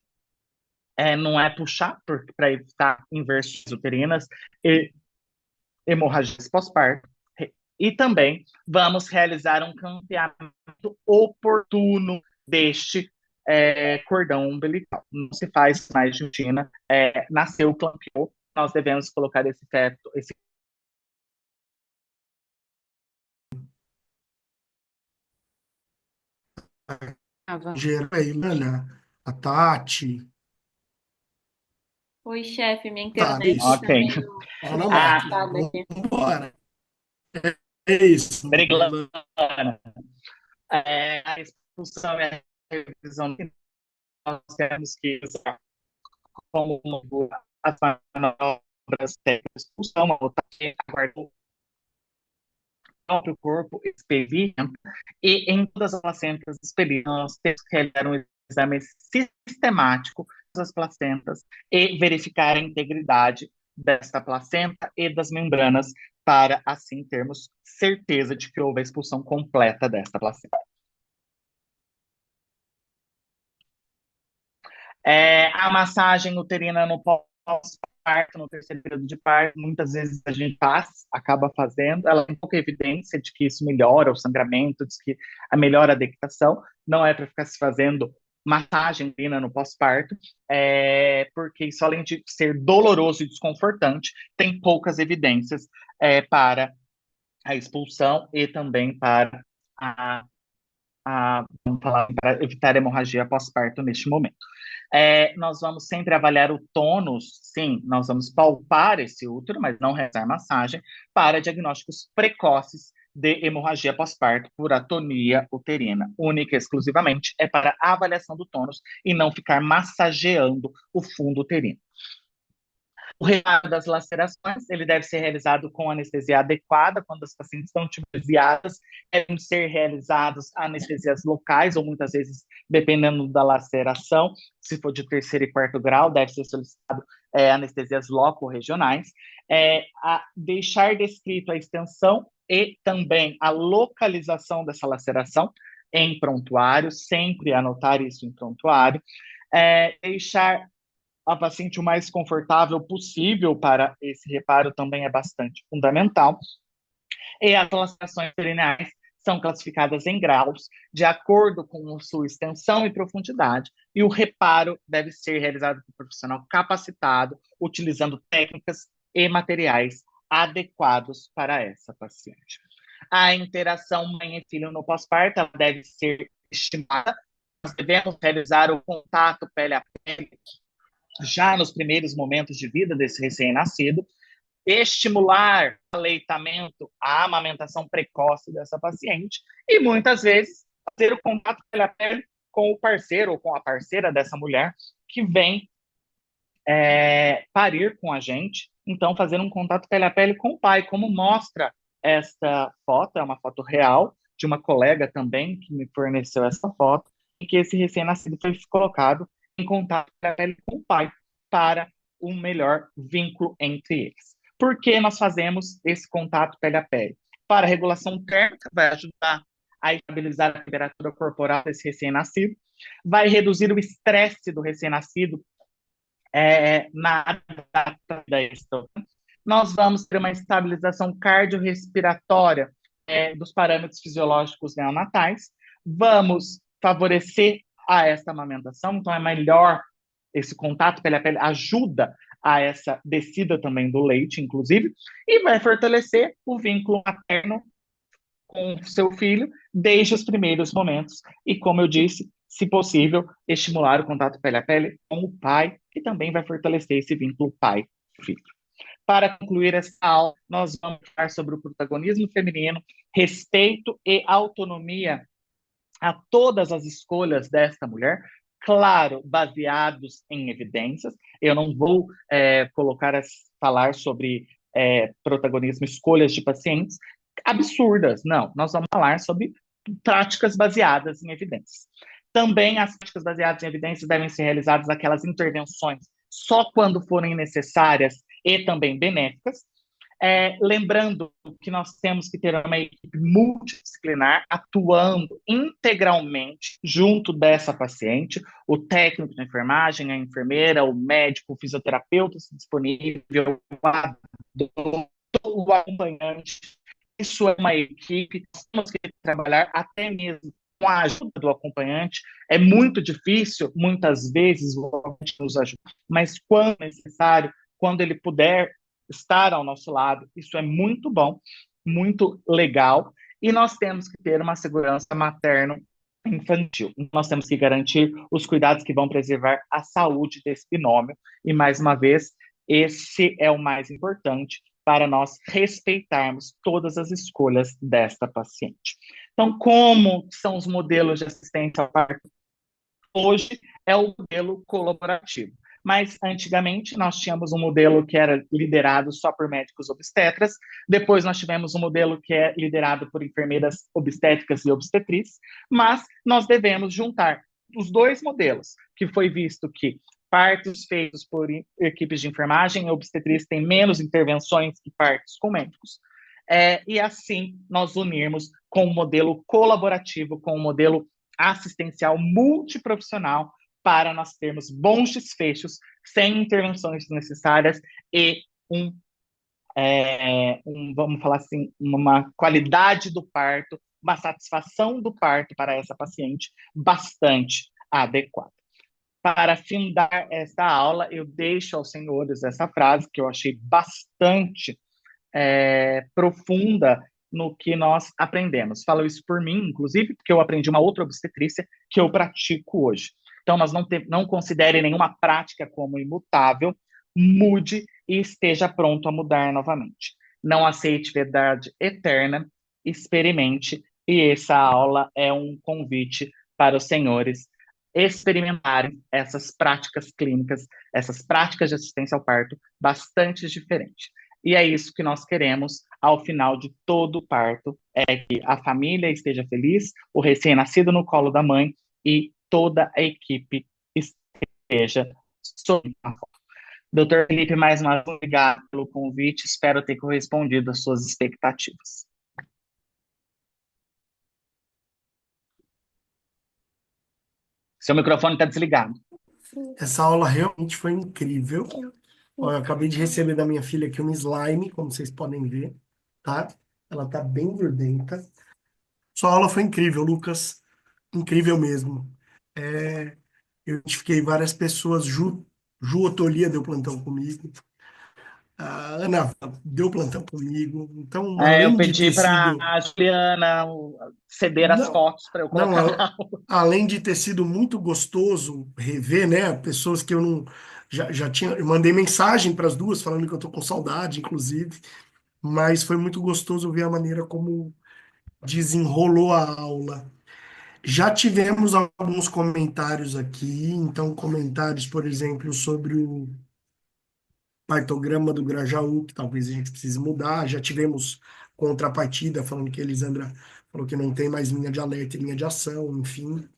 Não é puxar para evitar inversões uterinas e hemorragias pós-parto. E também vamos realizar um campeamento oportuno deste cordão umbilical. Não se faz mais de rotina. Nasceu, clampeou, nós devemos colocar esse feto, Geral, a Ilana, a Tati. Oi, chefe, minha Tá, internet isso. tá Ok. meio Ó na máquina. travada aqui. Vamos embora. É isso. Obrigado. A expulsão e a revisão que nós temos que usar como as manobras de expulsão, aguardar o próprio corpo experimenta, e em todas as placentas expelidas, nós temos que realizar um exame sistemático das placentas e verificar a integridade desta placenta e das membranas para, assim, termos certeza de que houve a expulsão completa desta placenta. A massagem uterina no pós-parto, no terceiro período de parto, muitas vezes a gente acaba fazendo, ela tem pouca evidência de que isso melhora o sangramento, diz que melhora a dectação, não é para ficar se fazendo massagem uterina no pós-parto, porque isso, além de ser doloroso e desconfortante, tem poucas evidências para a expulsão e também para vamos falar, para evitar hemorragia pós-parto neste momento. Nós vamos sempre avaliar o tônus, sim, nós vamos palpar esse útero, mas não realizar massagem, para diagnósticos precoces de hemorragia pós-parto por atonia uterina. Única e exclusivamente é para a avaliação do tônus e não ficar massageando o fundo uterino. O reparo das lacerações, ele deve ser realizado com anestesia adequada, quando as pacientes estão tibesiadas, devem ser realizados anestesias locais, ou muitas vezes, dependendo da laceração, se for de terceiro e quarto grau, deve ser solicitado anestesias loco-regionais. Deixar descrito a extensão e também a localização dessa laceração em prontuário, sempre anotar isso em prontuário. Deixar a paciente o mais confortável possível para esse reparo também é bastante fundamental. E as lacerações perineais são classificadas em graus, de acordo com sua extensão e profundidade, e o reparo deve ser realizado por um profissional capacitado, utilizando técnicas e materiais adequados para essa paciente. A interação mãe e filho no pós-parto deve ser estimada. Nós devemos realizar o contato pele a pele já nos primeiros momentos de vida desse recém-nascido, estimular o aleitamento, a amamentação precoce dessa paciente e, muitas vezes, fazer o contato pele a pele com o parceiro ou com a parceira dessa mulher que vem parir com a gente. Então, fazer um contato pele a pele com o pai, como mostra esta foto, é uma foto real de uma colega também que me forneceu essa foto, em que esse recém-nascido foi colocado em contato com o pai para um melhor vínculo entre eles. Por que nós fazemos esse contato pele a pele? Para a regulação térmica, vai ajudar a estabilizar a temperatura corporal desse recém-nascido, vai reduzir o estresse do recém-nascido na data da gestação. Nós vamos ter uma estabilização cardiorrespiratória dos parâmetros fisiológicos neonatais, vamos favorecer a essa amamentação, então é melhor esse contato pele a pele, ajuda a essa descida também do leite, inclusive, e vai fortalecer o vínculo materno com o seu filho desde os primeiros momentos. E, como eu disse, se possível, estimular o contato pele a pele com o pai, que também vai fortalecer esse vínculo pai-filho. Para concluir essa aula, nós vamos falar sobre o protagonismo feminino, respeito e autonomia a todas as escolhas desta mulher, claro, baseados em evidências. Eu não vou falar sobre protagonismo, escolhas de pacientes absurdas, não. Nós vamos falar sobre práticas baseadas em evidências. Também as práticas baseadas em evidências devem ser realizadas aquelas intervenções só quando forem necessárias e também benéficas. Lembrando que nós temos que ter uma equipe multidisciplinar atuando integralmente junto dessa paciente, o técnico de enfermagem, a enfermeira, o médico, o fisioterapeuta disponível, o acompanhante. Isso é uma equipe, nós temos que trabalhar até mesmo com a ajuda do acompanhante. É muito difícil, muitas vezes, o acompanhante nos ajuda, mas quando necessário, quando ele puder estar ao nosso lado, isso é muito bom, muito legal, e nós temos que ter uma segurança materno-infantil. Nós temos que garantir os cuidados que vão preservar a saúde desse binômio, e mais uma vez, esse é o mais importante para nós respeitarmos todas as escolhas desta paciente. Então, como são os modelos de assistência ao parto? Hoje é o modelo colaborativo. Mas antigamente nós tínhamos um modelo que era liderado só por médicos obstetras, depois nós tivemos um modelo que é liderado por enfermeiras obstétricas e obstetrizes, mas nós devemos juntar os dois modelos, que foi visto que partos feitos por equipes de enfermagem e obstetrizes têm menos intervenções que partos com médicos, e assim nós unirmos com o modelo colaborativo, com o modelo assistencial multiprofissional, para nós termos bons desfechos, sem intervenções necessárias e vamos falar assim, uma qualidade do parto, uma satisfação do parto para essa paciente bastante adequada. Para findar esta aula, eu deixo aos senhores essa frase que eu achei bastante profunda no que nós aprendemos. Falo isso por mim, inclusive, porque eu aprendi uma outra obstetrícia que eu pratico hoje. Então, nós não considere nenhuma prática como imutável, mude e esteja pronto a mudar novamente. Não aceite verdade eterna, experimente, e essa aula é um convite para os senhores experimentarem essas práticas clínicas, essas práticas de assistência ao parto bastante diferentes. E é isso que nós queremos ao final de todo o parto, é que a família esteja feliz, o recém-nascido no colo da mãe e toda a equipe esteja sorrindo. Doutor Felipe, mais uma vez, obrigado pelo convite, espero ter correspondido às suas expectativas. Seu microfone está desligado. Essa aula realmente foi incrível. Ó, eu acabei de receber da minha filha aqui um slime, como vocês podem ver, tá? Ela tá bem gordenta. Sua aula foi incrível, Lucas. Incrível mesmo. Eu identifiquei várias pessoas. Ju Otolia deu plantão comigo. A Ana deu plantão comigo. Então, Eu além de pedi ter para sido... a Juliana ceder as Não, fotos para eu não, colocar na aula. além de ter sido muito gostoso rever, né? Pessoas que eu não... Já tinha... Eu mandei mensagem para as duas falando que eu tô com saudade, inclusive. Mas foi muito gostoso ver a maneira como desenrolou a aula. Já tivemos alguns comentários aqui, então comentários, por exemplo, sobre o partograma do Grajaú, que talvez a gente precise mudar. Já tivemos contrapartida falando que a Elisandra falou que não tem mais linha de alerta e linha de ação, enfim.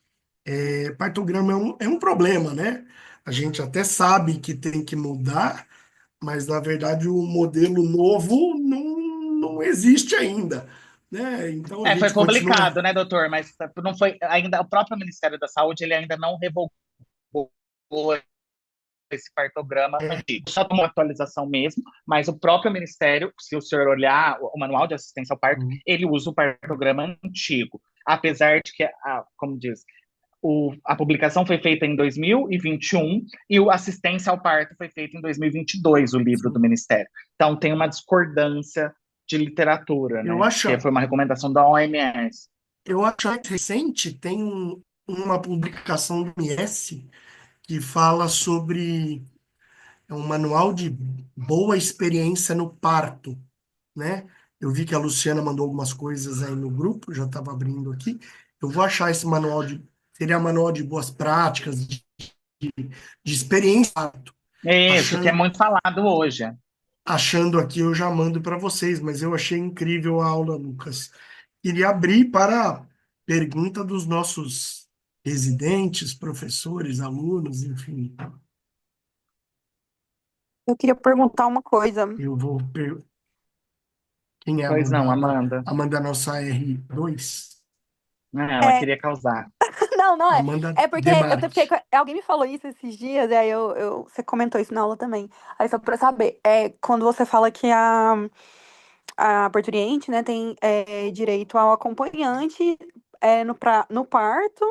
Partograma é um problema, né? A gente até sabe que tem que mudar, mas na verdade o modelo novo não existe ainda, né? Então a Foi gente continua. publicado, né, doutor? Mas não foi ainda. O próprio Ministério da Saúde ele ainda não revogou esse cartograma É, antigo. Só tomou atualização mesmo, mas o próprio Ministério, se o senhor olhar o Manual de Assistência ao Parto, ele usa o cartograma antigo. Apesar de que, como diz, a publicação foi feita em 2021 e o Assistência ao Parto foi feito em 2022, o livro do sim. Ministério. Então tem uma discordância de literatura, Eu né? acho, Que foi uma recomendação da OMS. eu acho mais recente, tem uma publicação do MS que fala sobre um manual de boa experiência no parto, né? Eu vi que a Luciana mandou algumas coisas aí no grupo, já estava abrindo aqui. Eu vou achar esse manual seria manual de boas práticas, de experiência. É isso, que é Achando, muito falado hoje. achando aqui, eu já mando para vocês, mas eu achei incrível a aula, Lucas. Queria abrir para a pergunta dos nossos residentes, professores, alunos, enfim. Eu queria perguntar uma coisa. Eu vou. Quem é a Pois Amanda? não, Amanda. Amanda é a nossa R2. Ela É, queria causar. não, não é. Amanda É porque eu fiquei. Demarque. Alguém me falou isso esses dias, e aí você comentou isso na aula também. Aí só pra saber, quando você fala que a parturiente, né, tem direito ao acompanhante no parto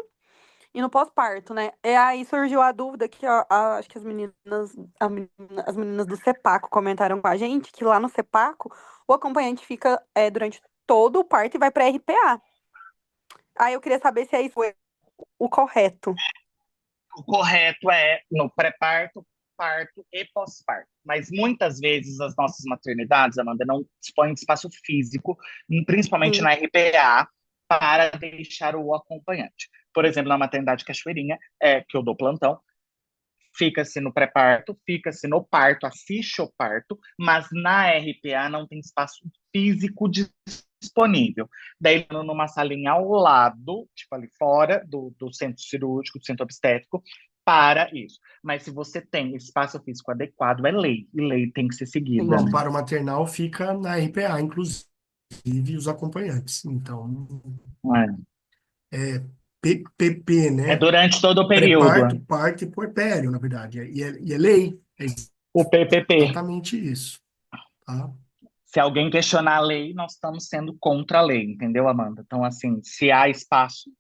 e no pós-parto, né? E aí surgiu a dúvida que acho que as meninas do CEPACO comentaram com a gente que lá no CEPACO o acompanhante fica durante todo o parto e vai pra RPA. Aí eu queria saber se é isso o correto. O correto é no pré-parto, parto e pós-parto. Mas muitas vezes as nossas maternidades, Amanda, não dispõem de espaço físico, principalmente Sim. na RPA, para deixar o acompanhante. Por exemplo, na maternidade Cachoeirinha, que eu dou plantão, fica-se no pré-parto, fica-se no parto, assiste o parto, mas na RPA não tem espaço físico disponível. Daí, numa salinha ao lado, tipo ali fora do centro cirúrgico, do centro obstétrico, para isso. Mas se você tem espaço físico adequado, é lei, e lei tem que ser O seguida, né? Entendi. amparo maternal fica na RPA, inclusive os acompanhantes. Então, É, PPP, é né? durante todo o Pré-parto, período. parto e puerpério, na verdade. E é lei. É O PPP. exatamente isso, tá? Se alguém questionar a lei, nós estamos sendo contra a lei, entendeu, Amanda? Então, assim, se há espaço,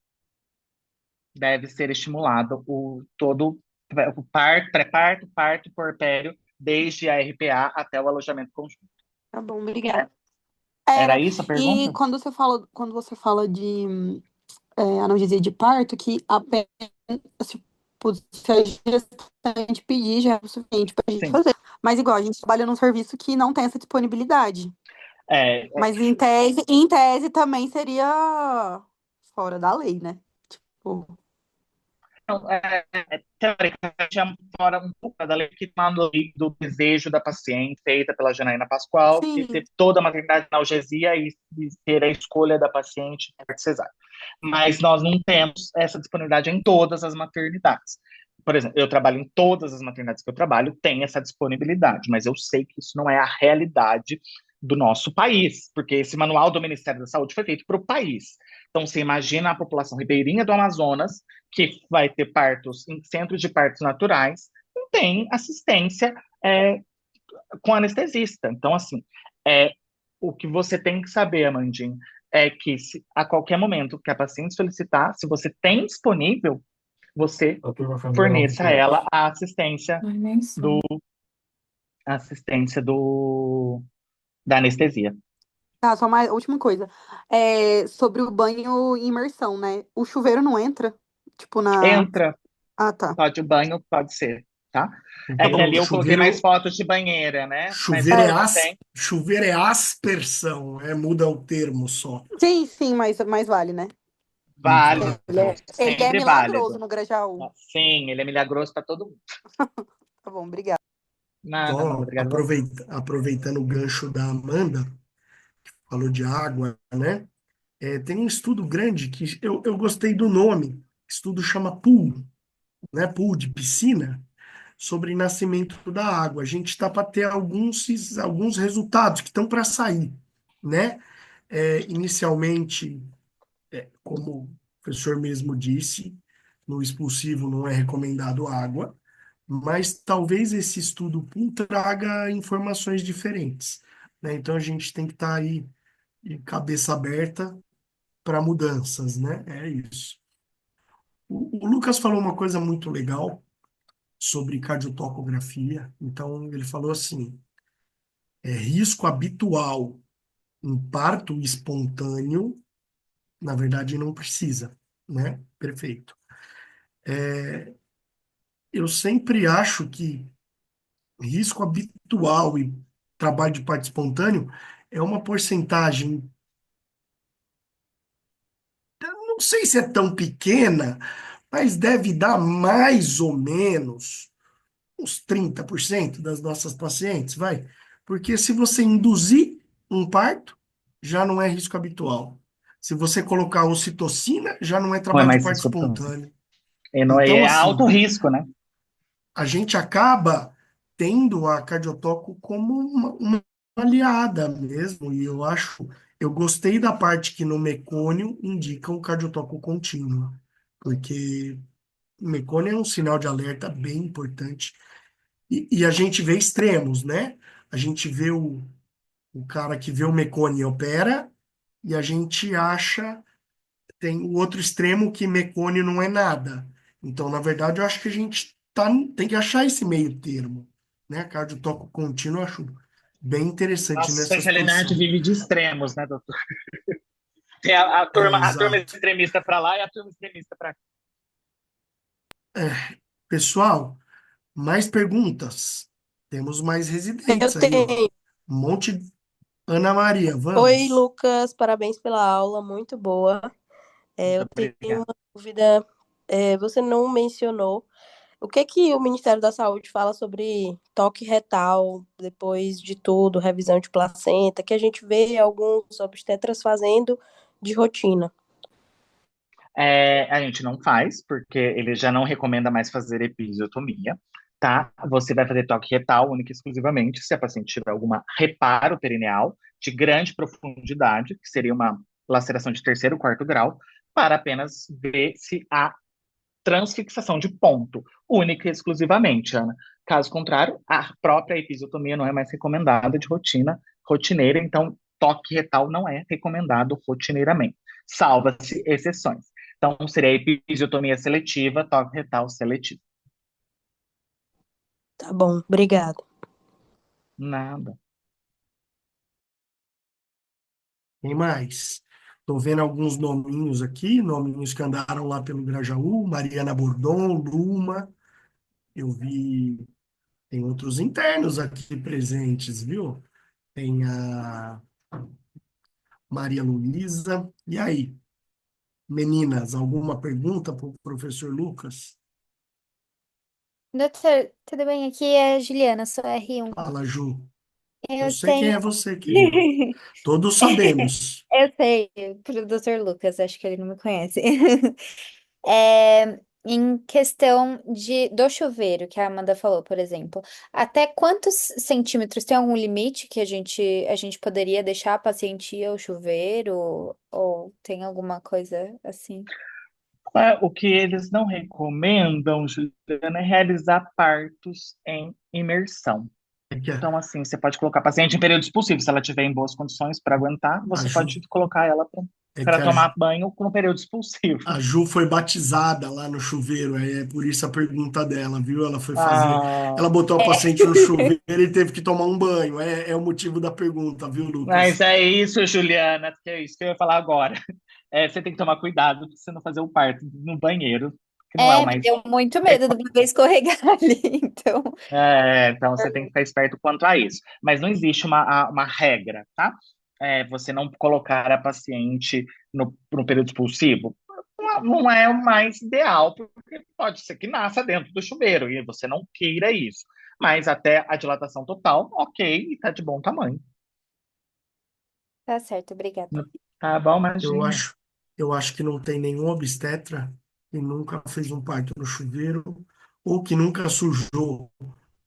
deve ser estimulado o parto, pré-parto, parto, porpério, desde a RPA até o alojamento conjunto. Tá bom, obrigada. Era Era. isso a E pergunta? quando você fala de analgesia de parto, que apenas tipo, se a gestante pedir já é o suficiente pra gente Sim. fazer. Mas igual, a gente trabalha num serviço que não tem essa disponibilidade. É, Mas em tese também seria fora da lei, né? Tipo, teoricamente, é fora um pouco da lei que está na lei do desejo da paciente, feita pela Janaína Pascoal, que sim, ter toda a maternidade de analgesia e ter a escolha da paciente em parto cesárea. Mas nós não temos essa disponibilidade em todas as maternidades. Por exemplo, eu trabalho em todas as maternidades que eu trabalho, tem essa disponibilidade, mas eu sei que isso não é a realidade do nosso país, porque esse manual do Ministério da Saúde foi feito para o país. Então, você imagina a população ribeirinha do Amazonas, que vai ter partos em centros de partos naturais, não tem assistência é, com anestesista. Então, assim, é, o que você tem que saber, Amandinha, é que a qualquer momento que a paciente solicitar, se você tem disponível, você forneça a ela do, a assistência da anestesia. tá, só uma última coisa. Sobre o banho em imersão, né? O chuveiro não entra, tipo, na. Entra, Ah, tá. pode o banho, pode ser, tá? É que Então, ali eu coloquei mais chuveiro, fotos de banheira, né? Mas chuveiro é, você É, não tem? chuveiro é aspersão, muda o termo só. sim, sim, mas vale, né? Válido, Ele é sempre milagroso válido. no Grajaú. Sim, ele é milagroso para todo mundo. Tá bom, obrigada. Nada, Amanda, Então, obrigado a você. aproveitando o gancho da Amanda, falou de água, né? Tem um estudo grande que eu gostei do nome, estudo chama pool, né? Pool de piscina, sobre nascimento da água. A gente está para ter alguns resultados que estão para sair, né? Inicialmente, como o professor mesmo disse, no expulsivo não é recomendado água, mas talvez esse estudo pool traga informações diferentes, né? Então a gente tem que estar aí de cabeça aberta para mudanças, né? É isso. O Lucas falou uma coisa muito legal sobre cardiotocografia. Então, ele falou assim: risco habitual em parto espontâneo, na verdade, não precisa, né? Perfeito. Eu sempre acho que risco habitual e trabalho de parto espontâneo é uma porcentagem, não sei se é tão pequena, mas deve dar mais ou menos uns 30% das nossas pacientes, vai. Porque se você induzir um parto, já não é risco habitual. Se você colocar ocitocina, já não é Não é trabalho de mais parto risco. espontâneo. E não Então, é alto assim, risco, né? a gente acaba tendo a cardiotoco como uma aliada mesmo, e eu gostei da parte que no mecônio indica o cardiotoco contínuo, porque o mecônio é um sinal de alerta bem importante. E a gente vê extremos, né? A gente vê o cara que vê o mecone e opera, e a gente acha, tem o outro extremo que mecone não é nada. Então, na verdade, eu acho que a gente tem que achar esse meio termo, né? Cardiotoco contínuo, eu acho bem interessante Nossa nessa especialidade situação. vive de extremos, né, doutor? Tem a turma Exato. extremista para lá e a turma extremista para cá. Pessoal, mais perguntas? Temos mais Eu residentes aí, ó. tenho. Um monte. Ana Maria, Oi, vamos. Lucas, parabéns pela aula, muito boa. Muito Eu tenho obrigado. uma dúvida. Você não mencionou o que que o Ministério da Saúde fala sobre toque retal, depois de tudo, revisão de placenta, que a gente vê alguns obstetras fazendo de rotina. A gente não faz, porque ele já não recomenda mais fazer episiotomia, tá? Você vai fazer toque retal única e exclusivamente se a paciente tiver alguma reparo perineal de grande profundidade, que seria uma laceração de terceiro, quarto grau, para apenas ver se há transfixação de ponto, única e exclusivamente, Ana. Caso contrário, a própria episiotomia não é mais recomendada de rotineira, então toque retal não é recomendado rotineiramente, salva-se exceções. Então, seria episiotomia seletiva, toque retal seletivo. Tá bom, obrigada. Nada. Tem mais. Estou vendo alguns nominhos aqui, nominhos que andaram lá pelo Grajaú, Mariana Bordon, Luma. Eu vi, tem outros internos aqui presentes, viu? Tem a Maria Luísa. E aí, meninas, alguma pergunta para o professor Lucas? Doutor, tudo bem? Aqui é a Juliana, sou R1. Fala, Ju. Eu Eu sei quem tenho. é você, querida. Todos sabemos. Eu sei, pro Dr. Lucas, acho que ele não me conhece. É, em questão do chuveiro, que a Amanda falou, por exemplo, até quantos centímetros tem algum limite que a gente poderia deixar a paciente ir ao chuveiro? Ou tem alguma coisa assim? O que eles não recomendam, Juliana, é realizar partos em imersão. É que Então, assim, você pode colocar a paciente em período expulsivo. Se ela tiver em boas condições para aguentar, a você Ju, pode colocar ela é que para tomar banho com o período expulsivo. a Ju foi batizada lá no chuveiro, é por isso a pergunta dela, viu? Ela foi fazer, Ah, ela botou a paciente no chuveiro e teve que tomar um banho. É o motivo da pergunta, viu, mas Lucas? é isso, Juliana, que é isso que eu ia falar agora. Você tem que tomar cuidado para você não fazer o parto no banheiro, que não é o Me mais. deu muito medo do bebê escorregar ali, então. Então você tem que ficar esperto quanto a isso. Mas não existe uma regra, tá? Você não colocar a paciente no período expulsivo não é o mais ideal, porque pode ser que nasça dentro do chuveiro e você não queira isso. Mas até a dilatação total, ok, e tá de bom tamanho. Tá certo, obrigada. Tá bom, Eu imagina. acho, eu acho que não tem nenhum obstetra que nunca fez um parto no chuveiro ou que nunca sujou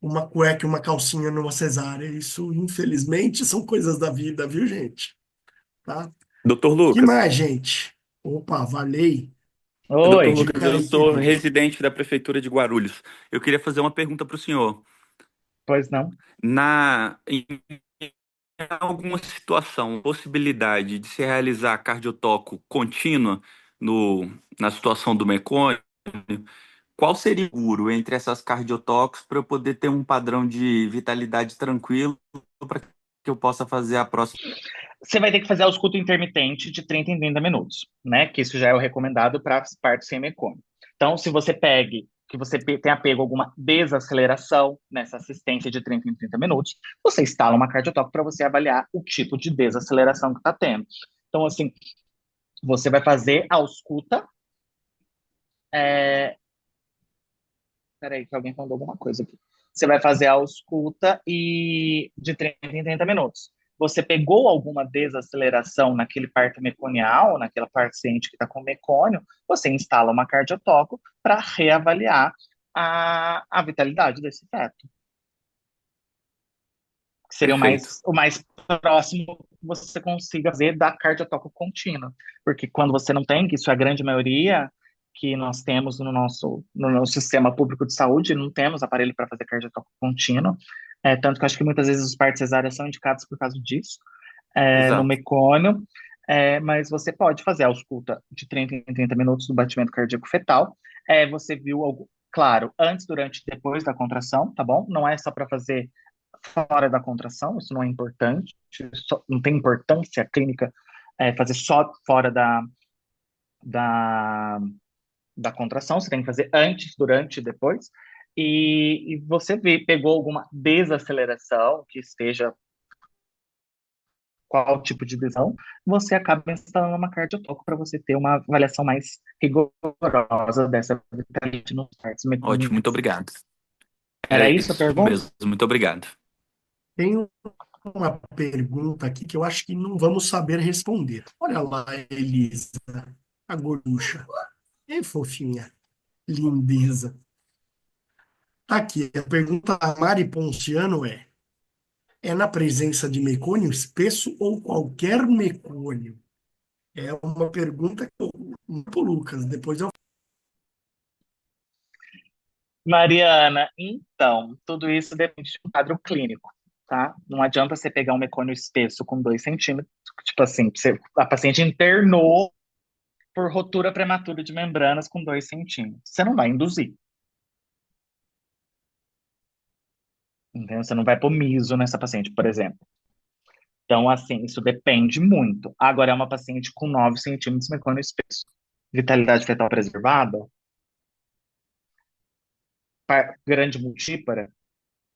uma cueca e uma calcinha numa cesárea. Isso, infelizmente, são coisas da vida, viu, gente? Tá? Doutor Que Lucas, mais, gente? Opa, valei. doutor Oi, Lucas, Diga eu aí, sou querido. residente da Prefeitura de Guarulhos. Eu queria fazer uma pergunta para o senhor. pois não? Em alguma situação, possibilidade de se realizar cardiotoco contínua na situação do mecônio, qual seria o seguro entre essas cardiotocs para eu poder ter um padrão de vitalidade tranquilo para que eu possa fazer a próxima? Você vai ter que fazer a ausculto intermitente de 30 em 30 minutos, né? Que isso já é o recomendado para parto sem mecônio. Então, se você que você tenha pego alguma desaceleração nessa assistência de 30 em 30 minutos, você instala uma cardiotoque para você avaliar o tipo de desaceleração que está tendo. Então, assim, você vai fazer a ausculta. É... Peraí, que alguém mandou alguma coisa aqui. Você vai fazer a ausculta e de 30 em 30 minutos. Você pegou alguma desaceleração naquele parto meconial, naquela paciente que está com mecônio, você instala uma cardiotoco para reavaliar a vitalidade desse feto. Que seria Perfeito. o mais próximo que você consiga fazer da cardiotoco contínua. Porque quando você não tem, que isso é a grande maioria que nós temos no nosso sistema público de saúde, não temos aparelho para fazer cardiotoco contínuo. Tanto que eu acho que muitas vezes os partos cesáreos são indicados por causa disso, no Exato. mecônio. Mas você pode fazer a ausculta de 30 em 30 minutos do batimento cardíaco fetal. Você viu algo, claro, antes, durante e depois da contração, tá bom? Não é só para fazer fora da contração, isso não é importante, não tem importância clínica fazer só fora da, da contração, você tem que fazer antes, durante e depois. E você pegou alguma desaceleração que esteja qual tipo de lesão, você acaba instalando uma cardiotoco para você ter uma avaliação mais rigorosa dessa vitalidade nos partos Ótimo, muito meconianos. obrigado. Era Era isso a isso pergunta? mesmo, muito obrigado. Tem uma pergunta aqui que eu acho que não vamos saber responder. Olha lá, Elisa, a gorducha. É fofinha, lindeza. Tá aqui, a pergunta da Mari Ponciano é na presença de mecônio espesso ou qualquer mecônio? É uma pergunta que eu pro Lucas, depois eu... Mariana, então, tudo isso depende de um quadro clínico, tá? Não adianta você pegar um mecônio espesso com 2 centímetros, tipo assim, a paciente internou por rotura prematura de membranas com 2 centímetros. Você não vai induzir, entendeu? Você não vai pôr miso nessa paciente, por exemplo. Então, assim, isso depende muito. Agora, é uma paciente com 9 centímetros mecônio espesso. Vitalidade fetal preservada, grande multípara,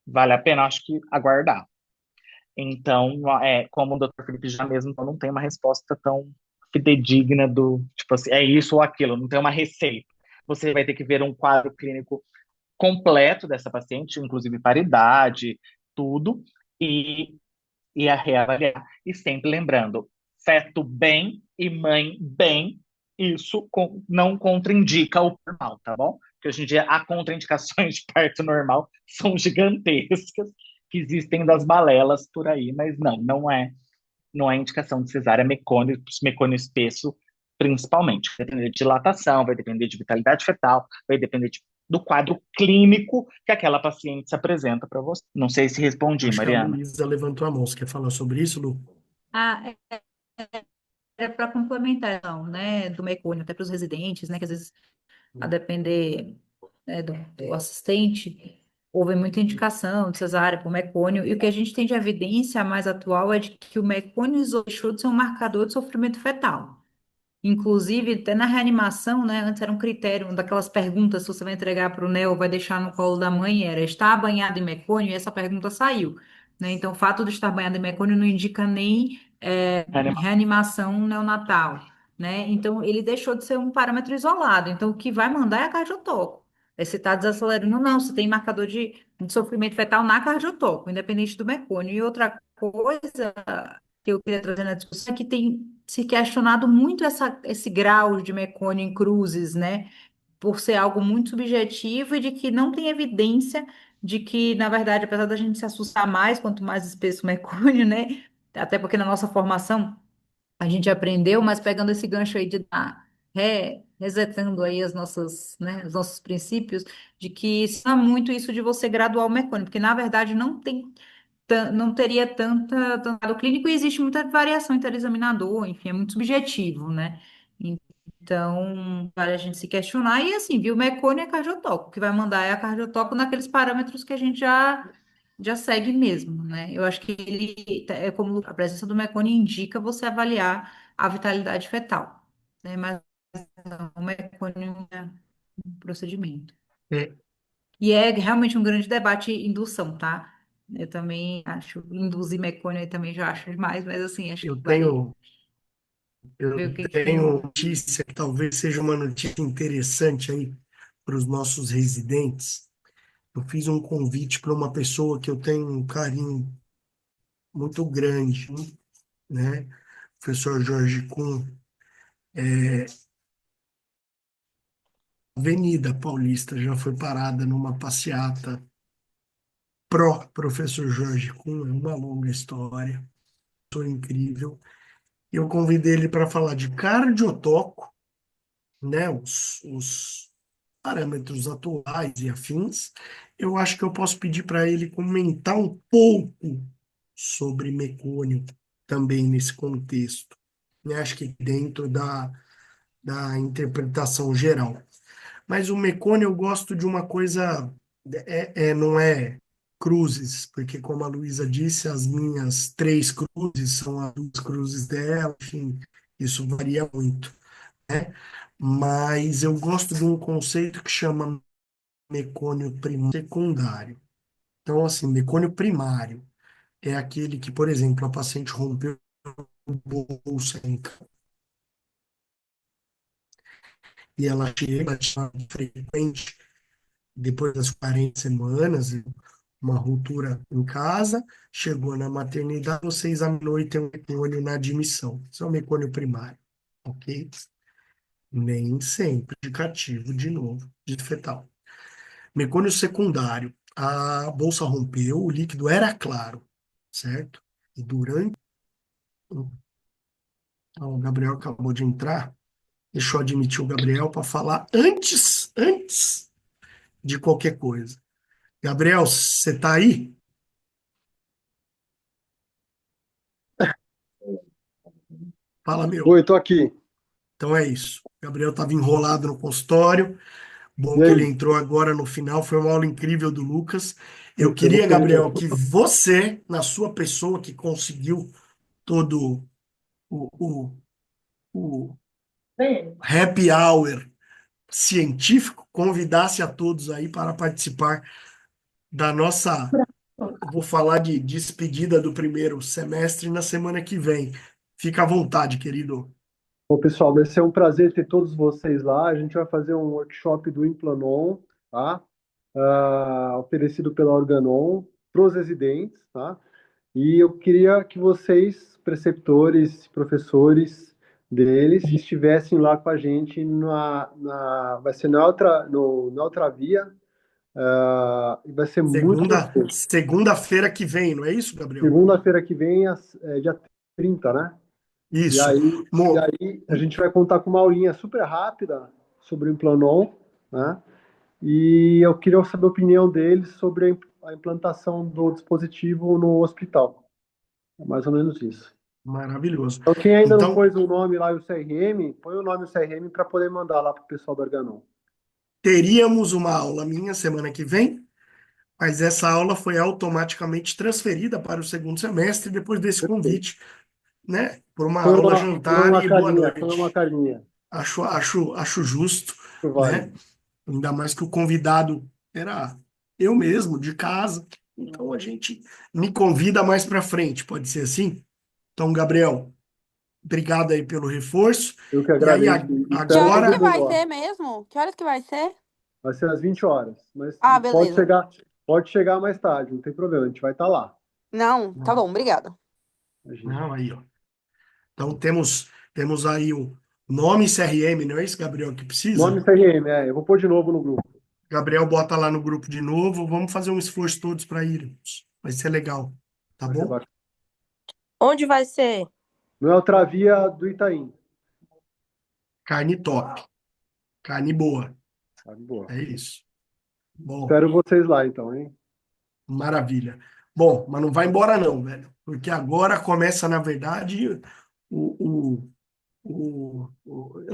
vale a pena, acho que, aguardar. Então, como o Dr. Felipe já mesmo, então não tem uma resposta tão fidedigna do, tipo assim, é isso ou aquilo, não tem uma receita. Você vai ter que ver um quadro clínico completo dessa paciente, inclusive paridade, tudo, e, e a reavaliar. E sempre lembrando, feto bem e mãe bem, isso não contraindica o normal, tá bom? Porque hoje em dia há contraindicações de parto normal, são gigantescas, que existem das balelas por aí, mas não é indicação de cesárea mecônio espesso, principalmente. Vai depender de dilatação, vai depender de vitalidade fetal, vai depender do quadro clínico que aquela paciente se apresenta para você. Não sei se respondi, Acho que a Mariana. Luísa levantou a mão. Você quer falar sobre isso, Lu? Ah, era para complementar, não, né, do mecônio, até para os residentes, né, que às vezes, a depender, né, do assistente, houve muita indicação de cesárea por mecônio, e o que a gente tem de evidência mais atual é de que o mecônio deixou de ser um marcador de sofrimento fetal. Inclusive, até na reanimação, né? Antes era um critério, uma daquelas perguntas, se você vai entregar para o neo, vai deixar no colo da mãe, era está banhado em mecônio? E essa pergunta saiu, né? Então, o fato de estar banhado em mecônio não indica nem reanimação neonatal, né? Então, ele deixou de ser um parâmetro isolado. Então, o que vai mandar é a cardiotoco. Se está desacelerando, não, se tem marcador de sofrimento fetal na cardiotoco, independente do mecônio. E outra coisa que eu queria trazer na discussão é que tem se questionado muito esse grau de mecônio em cruzes, né? por ser algo muito subjetivo e de que não tem evidência de que, na verdade, apesar da gente se assustar mais, quanto mais espesso o mercúrio, né? Até porque na nossa formação a gente aprendeu, mas pegando esse gancho aí de estar resetando aí as nossas, né, os nossos princípios, de que se não é muito isso de você graduar o mecânico, porque na verdade não teria tanto dado clínico e existe muita variação interexaminador, enfim, é muito subjetivo, né? Então, vale a gente se questionar e assim, viu, o mecônio é cardiotoco, o que vai mandar é a cardiotoco naqueles parâmetros que a gente já segue mesmo, né? Eu acho que ele, é como a presença do mecônio indica você avaliar a vitalidade fetal, né? Mas não, o mecônio é um procedimento. É, E é realmente um grande debate indução, tá? Eu também acho, induzir mecônio aí também já acho demais, mas assim, acho que eu vale tenho, eu ver o que tenho que... notícia que talvez seja uma notícia interessante aí para os nossos residentes. Eu fiz um convite para uma pessoa que eu tenho um carinho muito grande, né? Professor Jorge Kuhn, Avenida Paulista já foi parada numa passeata pró-professor Jorge Kuhn, é uma longa história, foi incrível. Eu convidei ele para falar de cardiotoco, né? Os parâmetros atuais e afins. Eu acho que eu posso pedir para ele comentar um pouco sobre mecônio também nesse contexto, né? Acho que dentro da interpretação geral. Mas o mecônio eu gosto de uma coisa, não é cruzes, porque como a Luísa disse, as minhas três cruzes são as duas cruzes dela, enfim, isso varia muito, né? Mas eu gosto de um conceito que chama mecônio primário e secundário. Então, assim, mecônio primário é aquele que, por exemplo, a paciente rompeu o bolso em casa e ela chega de forma frequente depois das 40 semanas, uma ruptura em casa, chegou na maternidade, você examinou e tem um mecônio na admissão. Isso é um mecônio primário, ok? Nem sempre indicativo, de novo, de fetal. Mecônio secundário. A bolsa rompeu, o líquido era claro, certo? E durante... O Gabriel acabou de entrar, deixa eu admitir o Gabriel para falar antes de qualquer coisa. Gabriel, você está aí? Fala, meu. Oi, tô aqui. Então é isso. O Gabriel estava enrolado no consultório. Bom E que ele aí? entrou agora no final. Foi uma aula incrível do Lucas. Eu Puta, eu queria, gostei Gabriel, muito. que você, na sua pessoa que conseguiu todo o, o happy hour científico, convidasse a todos aí para participar da nossa, vou falar de despedida do primeiro semestre na semana que vem. Fica à vontade, querido. Bom, pessoal, vai ser um prazer ter todos vocês lá. A gente vai fazer um workshop do Implanon, tá? Oferecido pela Organon para os residentes, tá? E eu queria que vocês, preceptores, professores deles, estivessem lá com a gente vai ser na Ultravia, e vai ser muito gostoso. Segunda-feira que vem, não é isso, Gabriel? Segunda-feira que vem, dia 30, né? E Isso. aí, e aí a gente vai contar com uma aulinha super rápida sobre o Implanon, né? E eu queria saber a opinião deles sobre a implantação do dispositivo no hospital. É mais ou menos isso. Maravilhoso. Então, quem ainda não Então, pôs o nome lá e o CRM, põe o nome e o CRM para poder mandar lá para o pessoal do Organon. teríamos uma aula minha semana que vem, mas essa aula foi automaticamente transferida para o segundo semestre depois desse Perfeito. convite, né? Por uma Põe aula põe jantar uma e boa carinha, põe uma noite. carinha. Acho justo, Vale. né? Ainda mais que o convidado era eu mesmo, de casa. Então a gente me convida mais para frente, pode ser assim? Então, Gabriel, obrigado aí pelo reforço. Eu que E aí, agradeço. Que Espero horas todo que agora, vai mundo lá. ser mesmo? Que horas que vai ser? Vai ser às 20 horas. Mas Ah, pode beleza. chegar, pode chegar mais tarde, não tem problema. A gente vai estar lá. Não, tá bom, obrigada. Imagina. não, aí, ó. Então temos aí Nome e CRM, não é isso, Gabriel, que Nome precisa? CRM, eu vou pôr de novo no grupo. Gabriel bota lá no grupo de novo. Vamos fazer um esforço todos para irmos. Vai ser legal, tá Vai ser bom? bacana. Onde vai ser? No Eltravia do Itaim. Carne top, carne boa. Tá de boa. É isso. Bom, Espero vocês lá, então, hein? maravilha. Bom, mas não vai embora não, velho, porque agora começa, na verdade, eu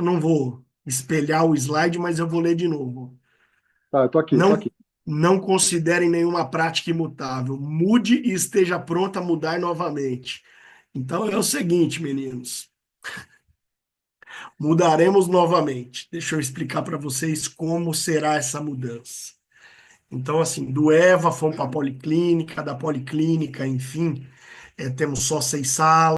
não vou espelhar o slide, mas eu vou ler de novo. Tá, eu tô aqui. Não, não considere nenhuma prática imutável. Mude e esteja pronto a mudar novamente. Então é o seguinte, meninos. Mudaremos novamente. Deixa eu explicar para vocês como será essa mudança. Então, assim, do EVA fomos para a policlínica, da policlínica, enfim, temos só 6 salas.